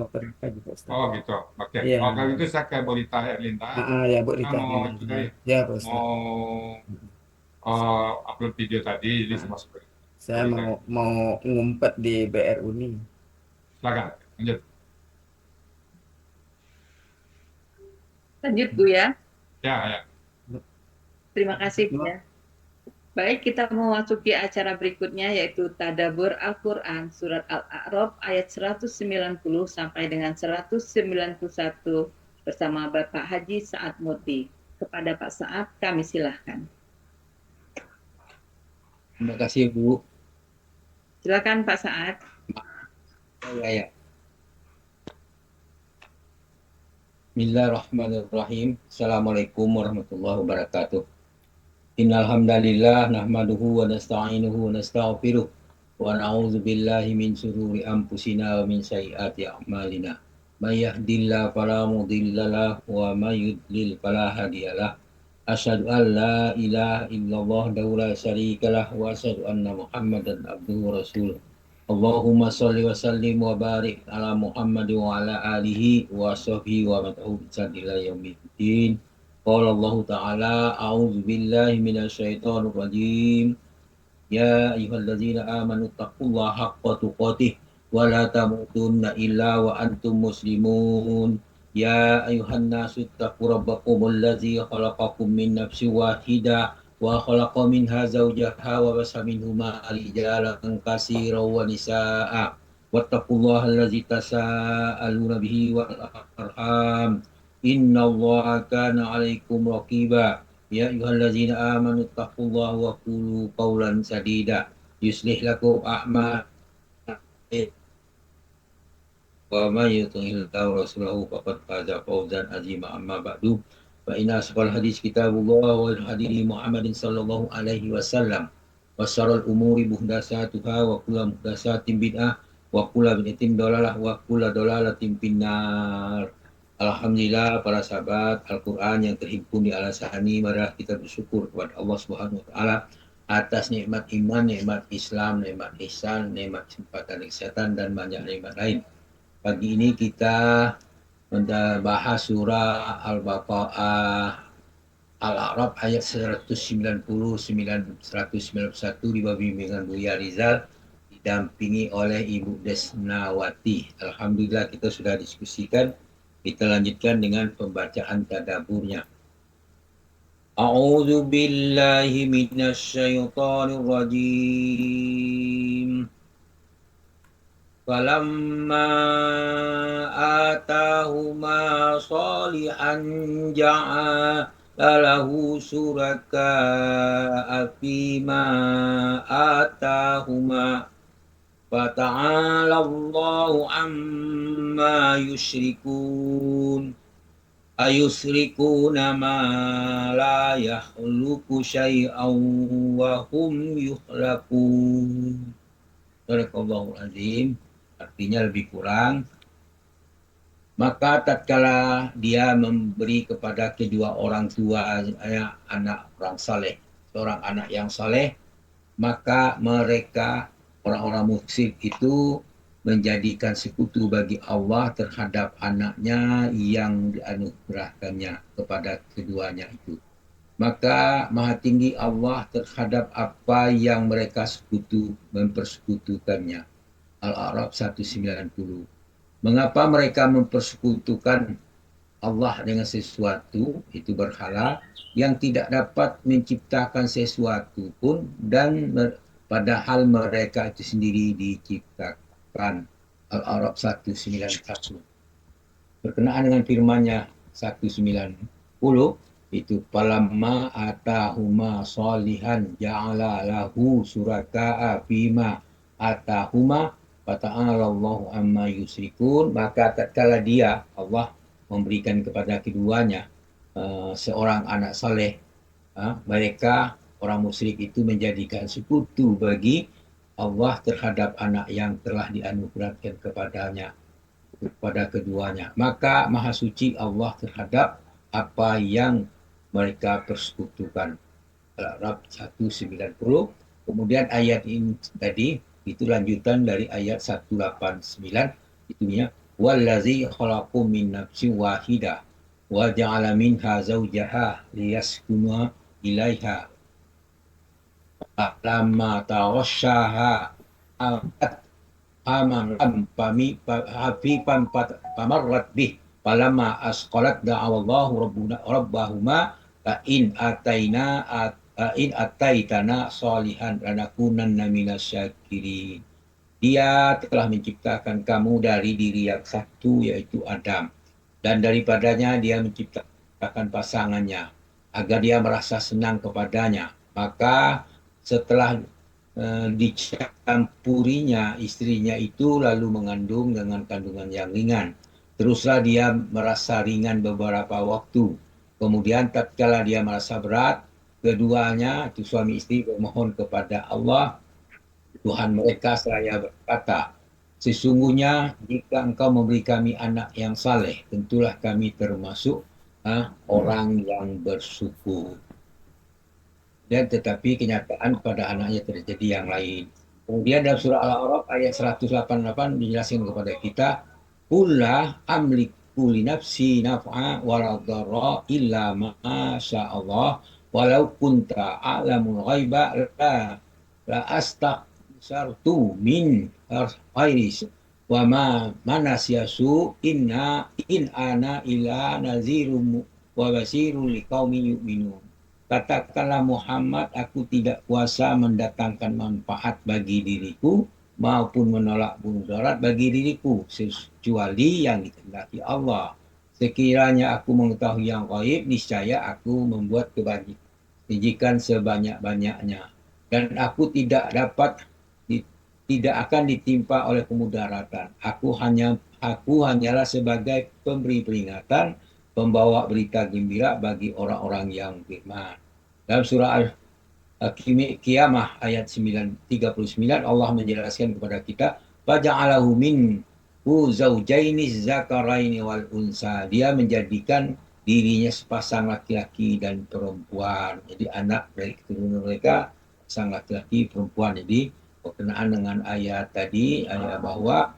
pergi Pak Ustaz. Oh gitu. Oke. Iya. Oh, kalau itu saya ke Bu Rita Erlinda. Ya Bu Rita. Mau itu tadi. Ya Pak Ustaz. Mau upload video tadi, jadi semua seperti itu. Saya mau ngumpet di BR Uni. Silakan, lanjut. Lanjut Bu ya. Ya. Terima kasih Bu ya. Baik, kita memasuki acara berikutnya yaitu Tadabbur Al-Quran Surat Al-A'raf ayat 190 sampai dengan 191 bersama Bapak Haji Saad Muti. Kepada Pak Saad, kami silahkan. Terima kasih Bu. Silakan Pak Saad. Ya. Bismillahirrahmanirrahim. Assalamualaikum warahmatullahi wabarakatuh. Innal hamdalillah nahmaduhu wa nasta'inuhu wa nastaghfiruh wa na'udzu billahi min shururi anfusina wa min sayyiati a'malina. May yahdihillahu fala mudhillalah wa may yudlil fala hadiyalah. Asyhadu an la ilaha illallah wa la syarikalah wa asyhadu anna Muhammadan abduhu wa rasuluh. Allahumma sholli wa sallim wa barik ala Muhammad wa ala alihi wa sahbihi wa man tabi'ahum ila yaumiddin. Qala Allah Ta'ala a'udzu billahi minasyaitonir rajim. Ya ayyuhalladzina amanu taqullaha haqqa tuqatih wa la tamutunna illa wa antum muslimun. Ya ayuhan nasu taqu rabbakumul ladzi khalaqakum min nafsin wahidah wa khalaqa minha zawjaha wa basa minhuma rijalan katsiran wa nisaa'a wattaqullaha allazi tasaaluna bihi wal arham innallaha kana 'alaikum raqiba. Ya ayyuhallazina amanu taqullaha wa qulu qawlan sadida yuslih lakum a'malakum wa may yuti'il rasulahu faqad faza fawzan azima. Amma ba'du fa inna asqal hadis kitabullah wa hadis Muhammadin sallallahu alaihi wasallam wa syarrul umuri muhdatsatuha wa kullu muhdatsatin bid'ah wa kulla bid'atin dalalah wa kulla dalalatin finnar. Alhamdulillah para sahabat Al-Quran yang terhimpun di Al-Asani, marilah kita bersyukur kepada Allah Subhanahu wa taala atas nikmat iman, nikmat Islam, nikmat ihsan, nikmat kesempatan kesehatan dan banyak nikmat lain. Pagi ini kita membahas surah Al-Baqarah Al-A'raf ayat 190, 191 di bawah bimbingan Buya Rizal didampingi oleh Ibu Desnawati. Alhamdulillah kita sudah diskusikan. Kita lanjutkan dengan pembacaan tadaburnya. A'udzu billahi minasyaitonir rajim. Falamma atahuma salihan ja'ala lahu suraka fima atahuma fata'ala Allahu amma yusyrikun ayusyrikuna ma la yakhluqu syai'an wa hum yukhlaqun. Sadaqallahul azim. Artinya lebih kurang, maka tatkala dia memberi kepada kedua orang tua anak orang saleh, seorang anak yang saleh, maka mereka orang-orang musyrik itu menjadikan sekutu bagi Allah terhadap anaknya yang dianugerahkannya kepada keduanya itu. Maka maha tinggi Allah terhadap apa yang mereka mempersekutukannya. Al-A'raf 190. Mengapa mereka mempersekutukan Allah dengan sesuatu, itu berhala, yang tidak dapat menciptakan sesuatu pun, dan padahal mereka itu sendiri diciptakan. Al-A'raf 191. Berkenaan dengan firman-Nya 190, itu falamma atahuma salihan ja'ala lahu suraka'a fima atahuma fata'ala Allahu amma yusyrikun. Maka tatkala dia Allah memberikan kepada keduanya seorang anak saleh, mereka orang musyrik itu menjadikan sekutu bagi Allah terhadap anak yang telah dianugerahkan kepadanya, kepada keduanya. Maka maha suci Allah terhadap apa yang mereka persekutukan. Al-A'raf 190. Kemudian ayat ini tadi itu lanjutan dari ayat 189, itunya wallazi khalaqakum min nafsin wahidah wa ja'ala minha zawjaha liyaskuna ilaiha lamma taghashaha amaram hafifan pamarrat bih falamma asqalat da'awallahu rabbahuma in ataitana salihan lanakunanna minasyakirin. Dia telah menciptakan kamu dari diri yang satu, yaitu Adam, dan daripadanya dia menciptakan pasangannya agar dia merasa senang kepadanya. Maka setelah dicampurinya istrinya itu lalu mengandung dengan kandungan yang ringan, teruslah dia merasa ringan beberapa waktu. Kemudian tatkala dia merasa berat, keduanya itu suami istri memohon kepada Allah, Tuhan mereka seraya berkata, sesungguhnya jika engkau memberi kami anak yang saleh, tentulah kami termasuk orang yang bersyukur. Dan tetapi kenyataan pada anaknya terjadi yang lain. Kemudian dalam surah Al-A'raf ayat 188 dijelaskan kepada kita, Qullah amliku li nafsi naf'a wala dharra illa ma sya'allah walau kunta a'lamul ghaiba la astaghsartu min khairis wa ma manasyasu in ana ila nazirum wa basirul liqaumin yu'minun. Katakanlah Muhammad, aku tidak kuasa mendatangkan manfaat bagi diriku maupun menolak mudarat bagi diriku kecuali yang dikehendaki Allah. Sekiranya aku mengetahui yang gaib, niscaya aku membuat kebajikan sebanyak-banyaknya, dan aku tidak akan ditimpa oleh kemudaratan. Aku hanyalah sebagai pemberi peringatan, pembawa berita gembira bagi orang-orang yang beriman. Dalam surah Al-Qiyamah ayat 39 Allah menjelaskan kepada kita, faja'alahu minhu zaujaini zakaraini wal unsa. Dia menjadikan dirinya sepasang laki-laki dan perempuan. Jadi anak dari keturunan mereka sang laki-laki perempuan. Jadi berkenaan dengan ayat tadi, ayat bahwa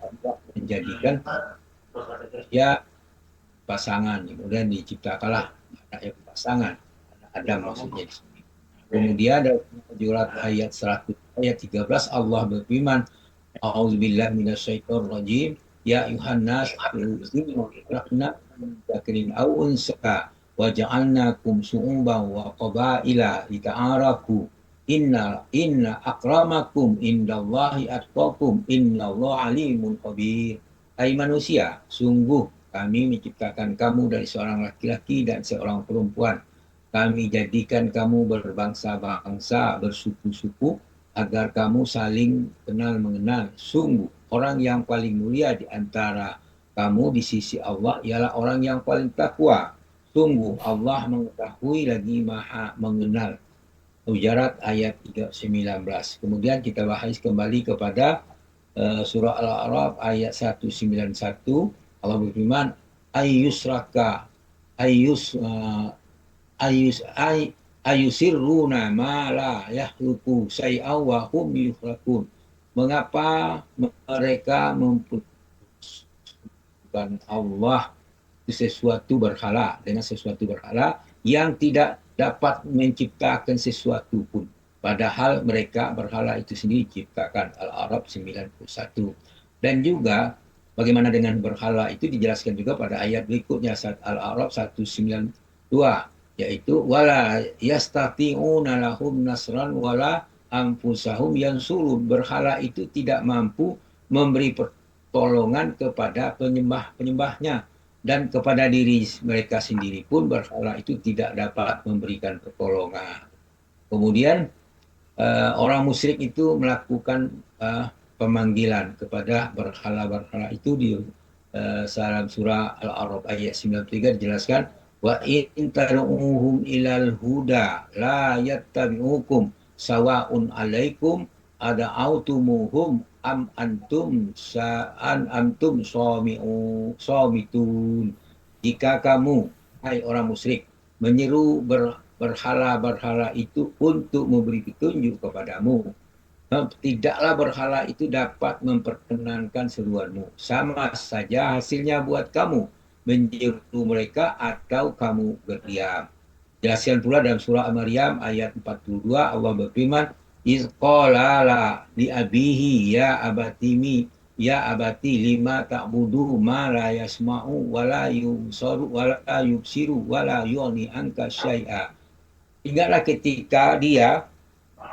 menjadikan ya pasangan, kemudian diciptakanlah anak yang pasangan, anak Adam maksudnya di sini. Kemudian dalam surat ayat 100 ayat 13 Allah berfirman, A'udzubillahi minasyaitonirrajim, ya ayuhan nas khalaqna dzakarin aw unsa wa ja'alnakum syu'uban wa qabaila lita'arafu inna akramakum indallahi atqakum innallaha alimun khabir. Hai manusia, sungguh kami menciptakan kamu dari seorang laki-laki dan seorang perempuan. Kami jadikan kamu berbangsa-bangsa, bersuku-suku, agar kamu saling kenal mengenal. Sungguh, orang yang paling mulia di antara kamu di sisi Allah ialah orang yang paling takwa. Sungguh, Allah mengetahui lagi maha mengenal. Hujarat ayat 19. Kemudian kita bahas kembali kepada surah Al-A'raf ayat 191. Allah berfirman, ayusirruna ma la yakhluqu syai'aw wa hum yukhlaqun. Mengapa mereka mempersekutukan Allah sesuatu berhala dengan sesuatu berhala yang tidak dapat menciptakan sesuatu pun. Padahal mereka berhala itu sendiri diciptakan. Al-A'raf 91. Dan juga bagaimana dengan berhala itu dijelaskan juga pada ayat berikutnya saat Al-A'raf 192, yaitu wala yastati'una lahum nasran wala anfusahum yansurun. Berhala itu tidak mampu memberi pertolongan kepada penyembah-penyembahnya, dan kepada diri mereka sendiri pun berhala itu tidak dapat memberikan pertolongan. Kemudian orang musyrik itu melakukan pemanggilan kepada berhala-berhala itu di dalam surah Al-A'raf ayat 93 dijelaskan, wa in tad'uhum ilal huda la yattabi'ukum sawa'un 'alaikum ada'autumuhum am antum somitun. Jika kamu, hai orang musyrik, menyeru berhala-berhala itu untuk memberi petunjuk kepadamu, tidaklah berhala itu dapat memperkenankan seruanmu. Sama saja hasilnya buat kamu menyeru mereka atau kamu berdiam. Jelaskan pula dalam surah Al-Maryam ayat 42 Allah berfirman, iz qala la li abihi ya abati lima ta'budu ma la yasma'u wa la yubsiru wa la yubsiru wa la yughni anka syai'a. Ingatlah ketika dia,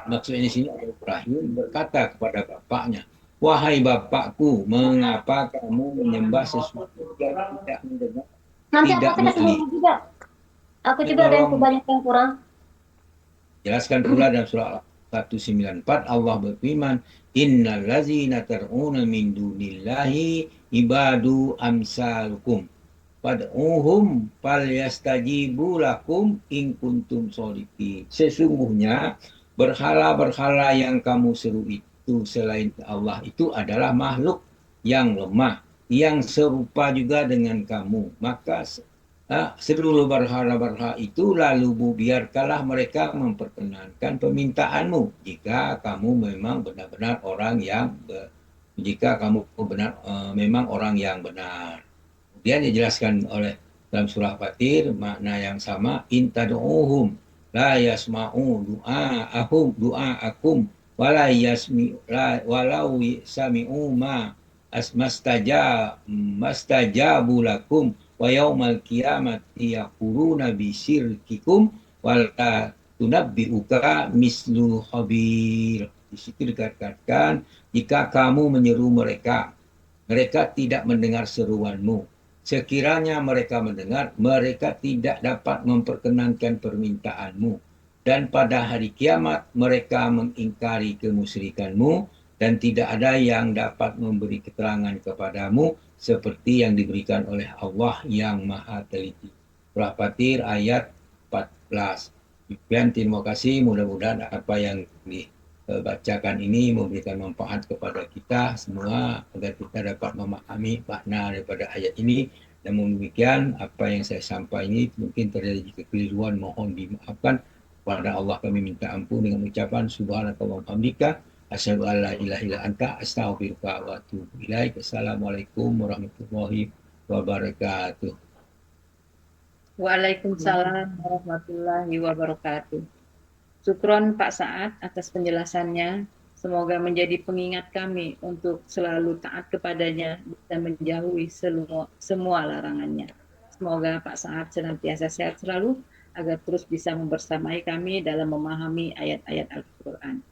maksudnya di sini Ibrahim, berkata kepada bapaknya, wahai bapakku, mengapa kamu menyembah sesuatu yang tidak mendengar, Nanti tidak aku kasih melihat? juga. Aku juga ada yang kebanyakan yang kurang. Jelaskan pula dalam surah 194 Allah berfirman, innal ladzina tar'una min dunillahi ibadu amsalukum fad'uhum falyastajibu lakum in kuntum shodiqin. Sesungguhnya berhala-berhala yang kamu seru itu selain Allah itu adalah makhluk yang lemah, yang serupa juga dengan kamu. Maka seluruh berhala-berhala itu lalu biarkanlah mereka memperkenankan permintaanmu jika kamu memang benar-benar orang yang memang orang yang benar. Kemudian dijelaskan oleh dalam surah Fatir makna yang sama, in tad'uhum la yasma'u du'aakum wala walau sami'u ma mastajabu lakum wa yaumal qiyamati yaquluna bi syirkikum wala tunabbi'uka mislu khabir. Di situ dikatakan, jika kamu menyeru mereka tidak mendengar seruanmu. Sekiranya mereka mendengar, mereka tidak dapat memperkenankan permintaanmu. Dan pada hari kiamat mereka mengingkari kemusyrikanmu, dan tidak ada yang dapat memberi keterangan kepadamu seperti yang diberikan oleh Allah yang Maha Teliti. Surah Fatir ayat 14. Sekian, terima kasih. Mudah-mudahan apa yang dibacakan ini memberikan manfaat kepada kita. kita semua agar kita dapat memahami makna daripada ayat ini. Namun demikian, apa yang saya sampaikan ini mungkin terjadi kekeliruan, mohon dimaafkan. Kepada Allah kami minta ampun dengan ucapan subhanakallah wa bihamdika asyhadu an la ilaha illa anta astaghfiruka wa atubu ilaik. Assalamualaikum warahmatullahi wabarakatuh. Waalaikumsalam warahmatullahi wabarakatuh. Syukron Pak Saad atas penjelasannya. Semoga menjadi pengingat kami untuk selalu taat kepadanya dan menjauhi semua larangannya. Semoga Pak Saad senantiasa sehat selalu agar terus bisa membersamai kami dalam memahami ayat-ayat Al-Quran.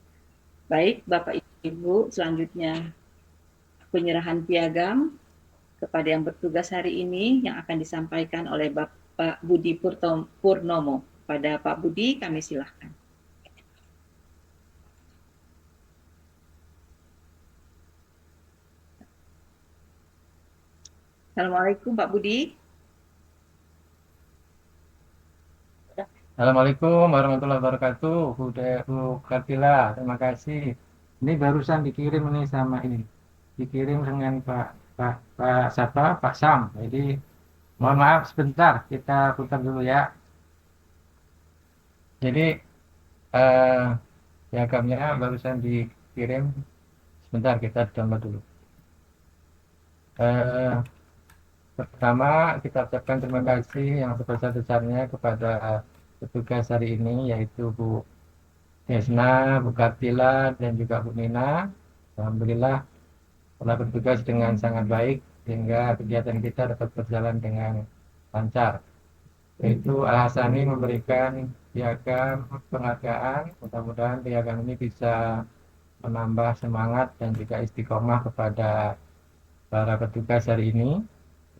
Baik, Bapak Ibu, selanjutnya penyerahan piagam kepada yang bertugas hari ini yang akan disampaikan oleh Bapak Budi Purnomo. Pada Pak Budi, kami silahkan. Assalamualaikum Pak Budi. Assalamualaikum warahmatullahi wabarakatuh. Bu Kartila, terima kasih. Ini barusan dikirim ini sama ini. Dikirim dengan Pak Sam. Jadi mohon maaf sebentar, kita putar dulu ya. Jadi piagamnya barusan dikirim. Sebentar kita download dulu. Pertama kita ucapkan terima kasih yang sebesar-besarnya kepada petugas hari ini, yaitu Bu Desna, Bu Kartila, dan juga Bu Nina. Alhamdulillah telah bertugas dengan sangat baik sehingga kegiatan kita dapat berjalan dengan lancar. Yaitu Al-Hasani memberikan piagam penghargaan. Mudah-mudahan piagam ini bisa menambah semangat dan juga istiqomah kepada para petugas hari ini.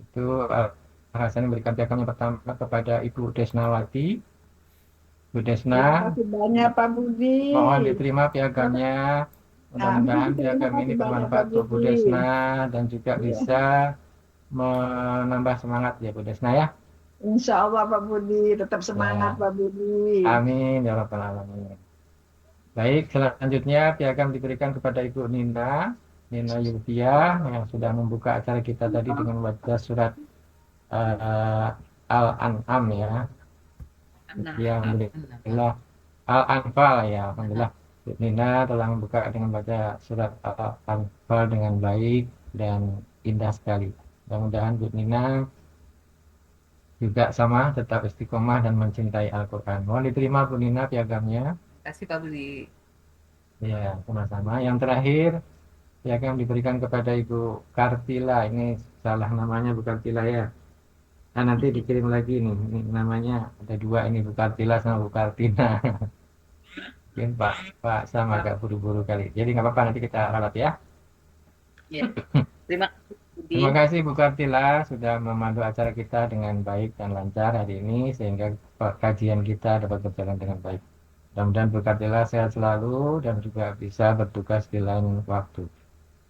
Itu Al-Hasani memberikan piagam yang pertama kepada Ibu Desnawati. Bu Desna, terima kasih banyak Pak Budi. mohon diterima piagamnya. Mudah-mudahan piagam ini bermanfaat untuk Bu Desna dan juga bisa menambah semangat ya Bu Desna ya. Insya Allah Pak Budi, tetap semangat Pak Budi. Amin ya rabbal alamin. Baik, selanjutnya piagam diberikan kepada Ibu Nina Yulvia yang sudah membuka acara kita tadi dengan membaca surat Al-An'am ya. Ya, alhamdulillah. Al-Anfal ya, alhamdulillah. Nina telah membuka dengan baca surat Al-Anfal dengan baik dan indah sekali. Mudah-mudahan Bu Nina juga sama, tetap istiqomah dan mencintai Al-Quran. Mohon diterima Bu Nina piagamnya. Terima kasih Pak Budi. Ya, sama-sama. Yang terakhir, piagam diberikan kepada Ibu Kartila. Ini salah namanya Bu Kartila ya. Nah, nanti dikirim lagi nih. Ini namanya ada dua ini, Bu Kartila sama Bu Kartina. Mungkin Pak Sam agak buru-buru kali. Jadi nggak apa-apa, nanti kita ralat ya. Ya. Terima kasih Budi. Terima kasih Bu Kartila sudah memandu acara kita dengan baik dan lancar hari ini sehingga kajian kita dapat berjalan dengan baik. Mudah-mudahan Bu Kartila sehat selalu dan juga bisa bertugas di lain waktu.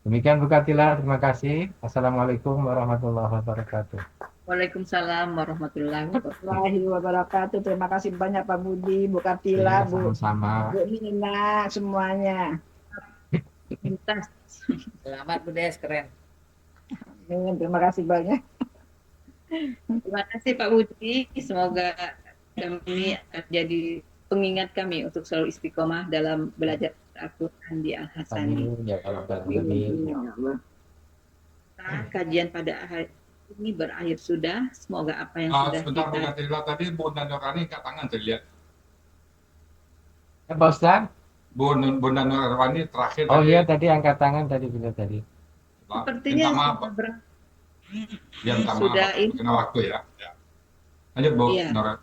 Demikian Bu Kartila, terima kasih. Assalamualaikum warahmatullahi wabarakatuh. Waalaikumsalam warahmatullahi wabarakatuh. Terima kasih banyak Pak Budi, Bu Kartila, Ya, Bu sama-sama. Nina, semuanya. Pintas. Selamat Bu Des, keren. Terima kasih banyak. Terima kasih Pak Budi. Semoga kami akan jadi pengingat kami untuk selalu istiqomah dalam belajar Al-Quran di Al-Hasani. Amin ya rabbal alamin. Kajian pada hari ini berakhir sudah. Semoga apa yang sudah Sebentar Bu kita... Kartila, tadi Bu Nurani angkat tangan saya lihat. Ya, Pak Ustaz? Bu Nurani terakhir. Oh iya, tadi angkat tangan tadi bila tadi. Sepertinya minta maaf, sudah Ya, minta maaf, sudah ini. kena waktu ya. Lanjut Bu Iya. Nurani.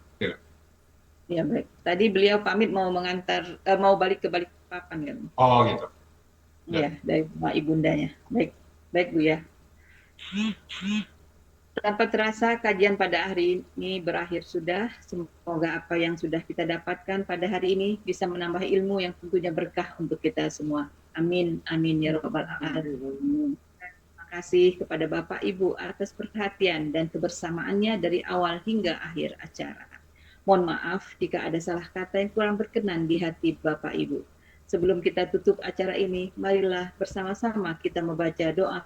Ya baik. Tadi beliau pamit mau mengantar, mau balik ke Balikpapan kan? Oh gitu. Iya, dari rumah ibundanya. Baik, baik Bu ya. Tanpa terasa kajian pada hari ini berakhir sudah. Semoga apa yang sudah kita dapatkan pada hari ini bisa menambah ilmu yang tentunya berkah untuk kita semua. Amin, amin ya rabbal alamin. Terima kasih kepada Bapak Ibu atas perhatian dan kebersamaannya dari awal hingga akhir acara. Mohon maaf jika ada salah kata yang kurang berkenan di hati Bapak Ibu. Sebelum kita tutup acara ini, marilah bersama-sama kita membaca doa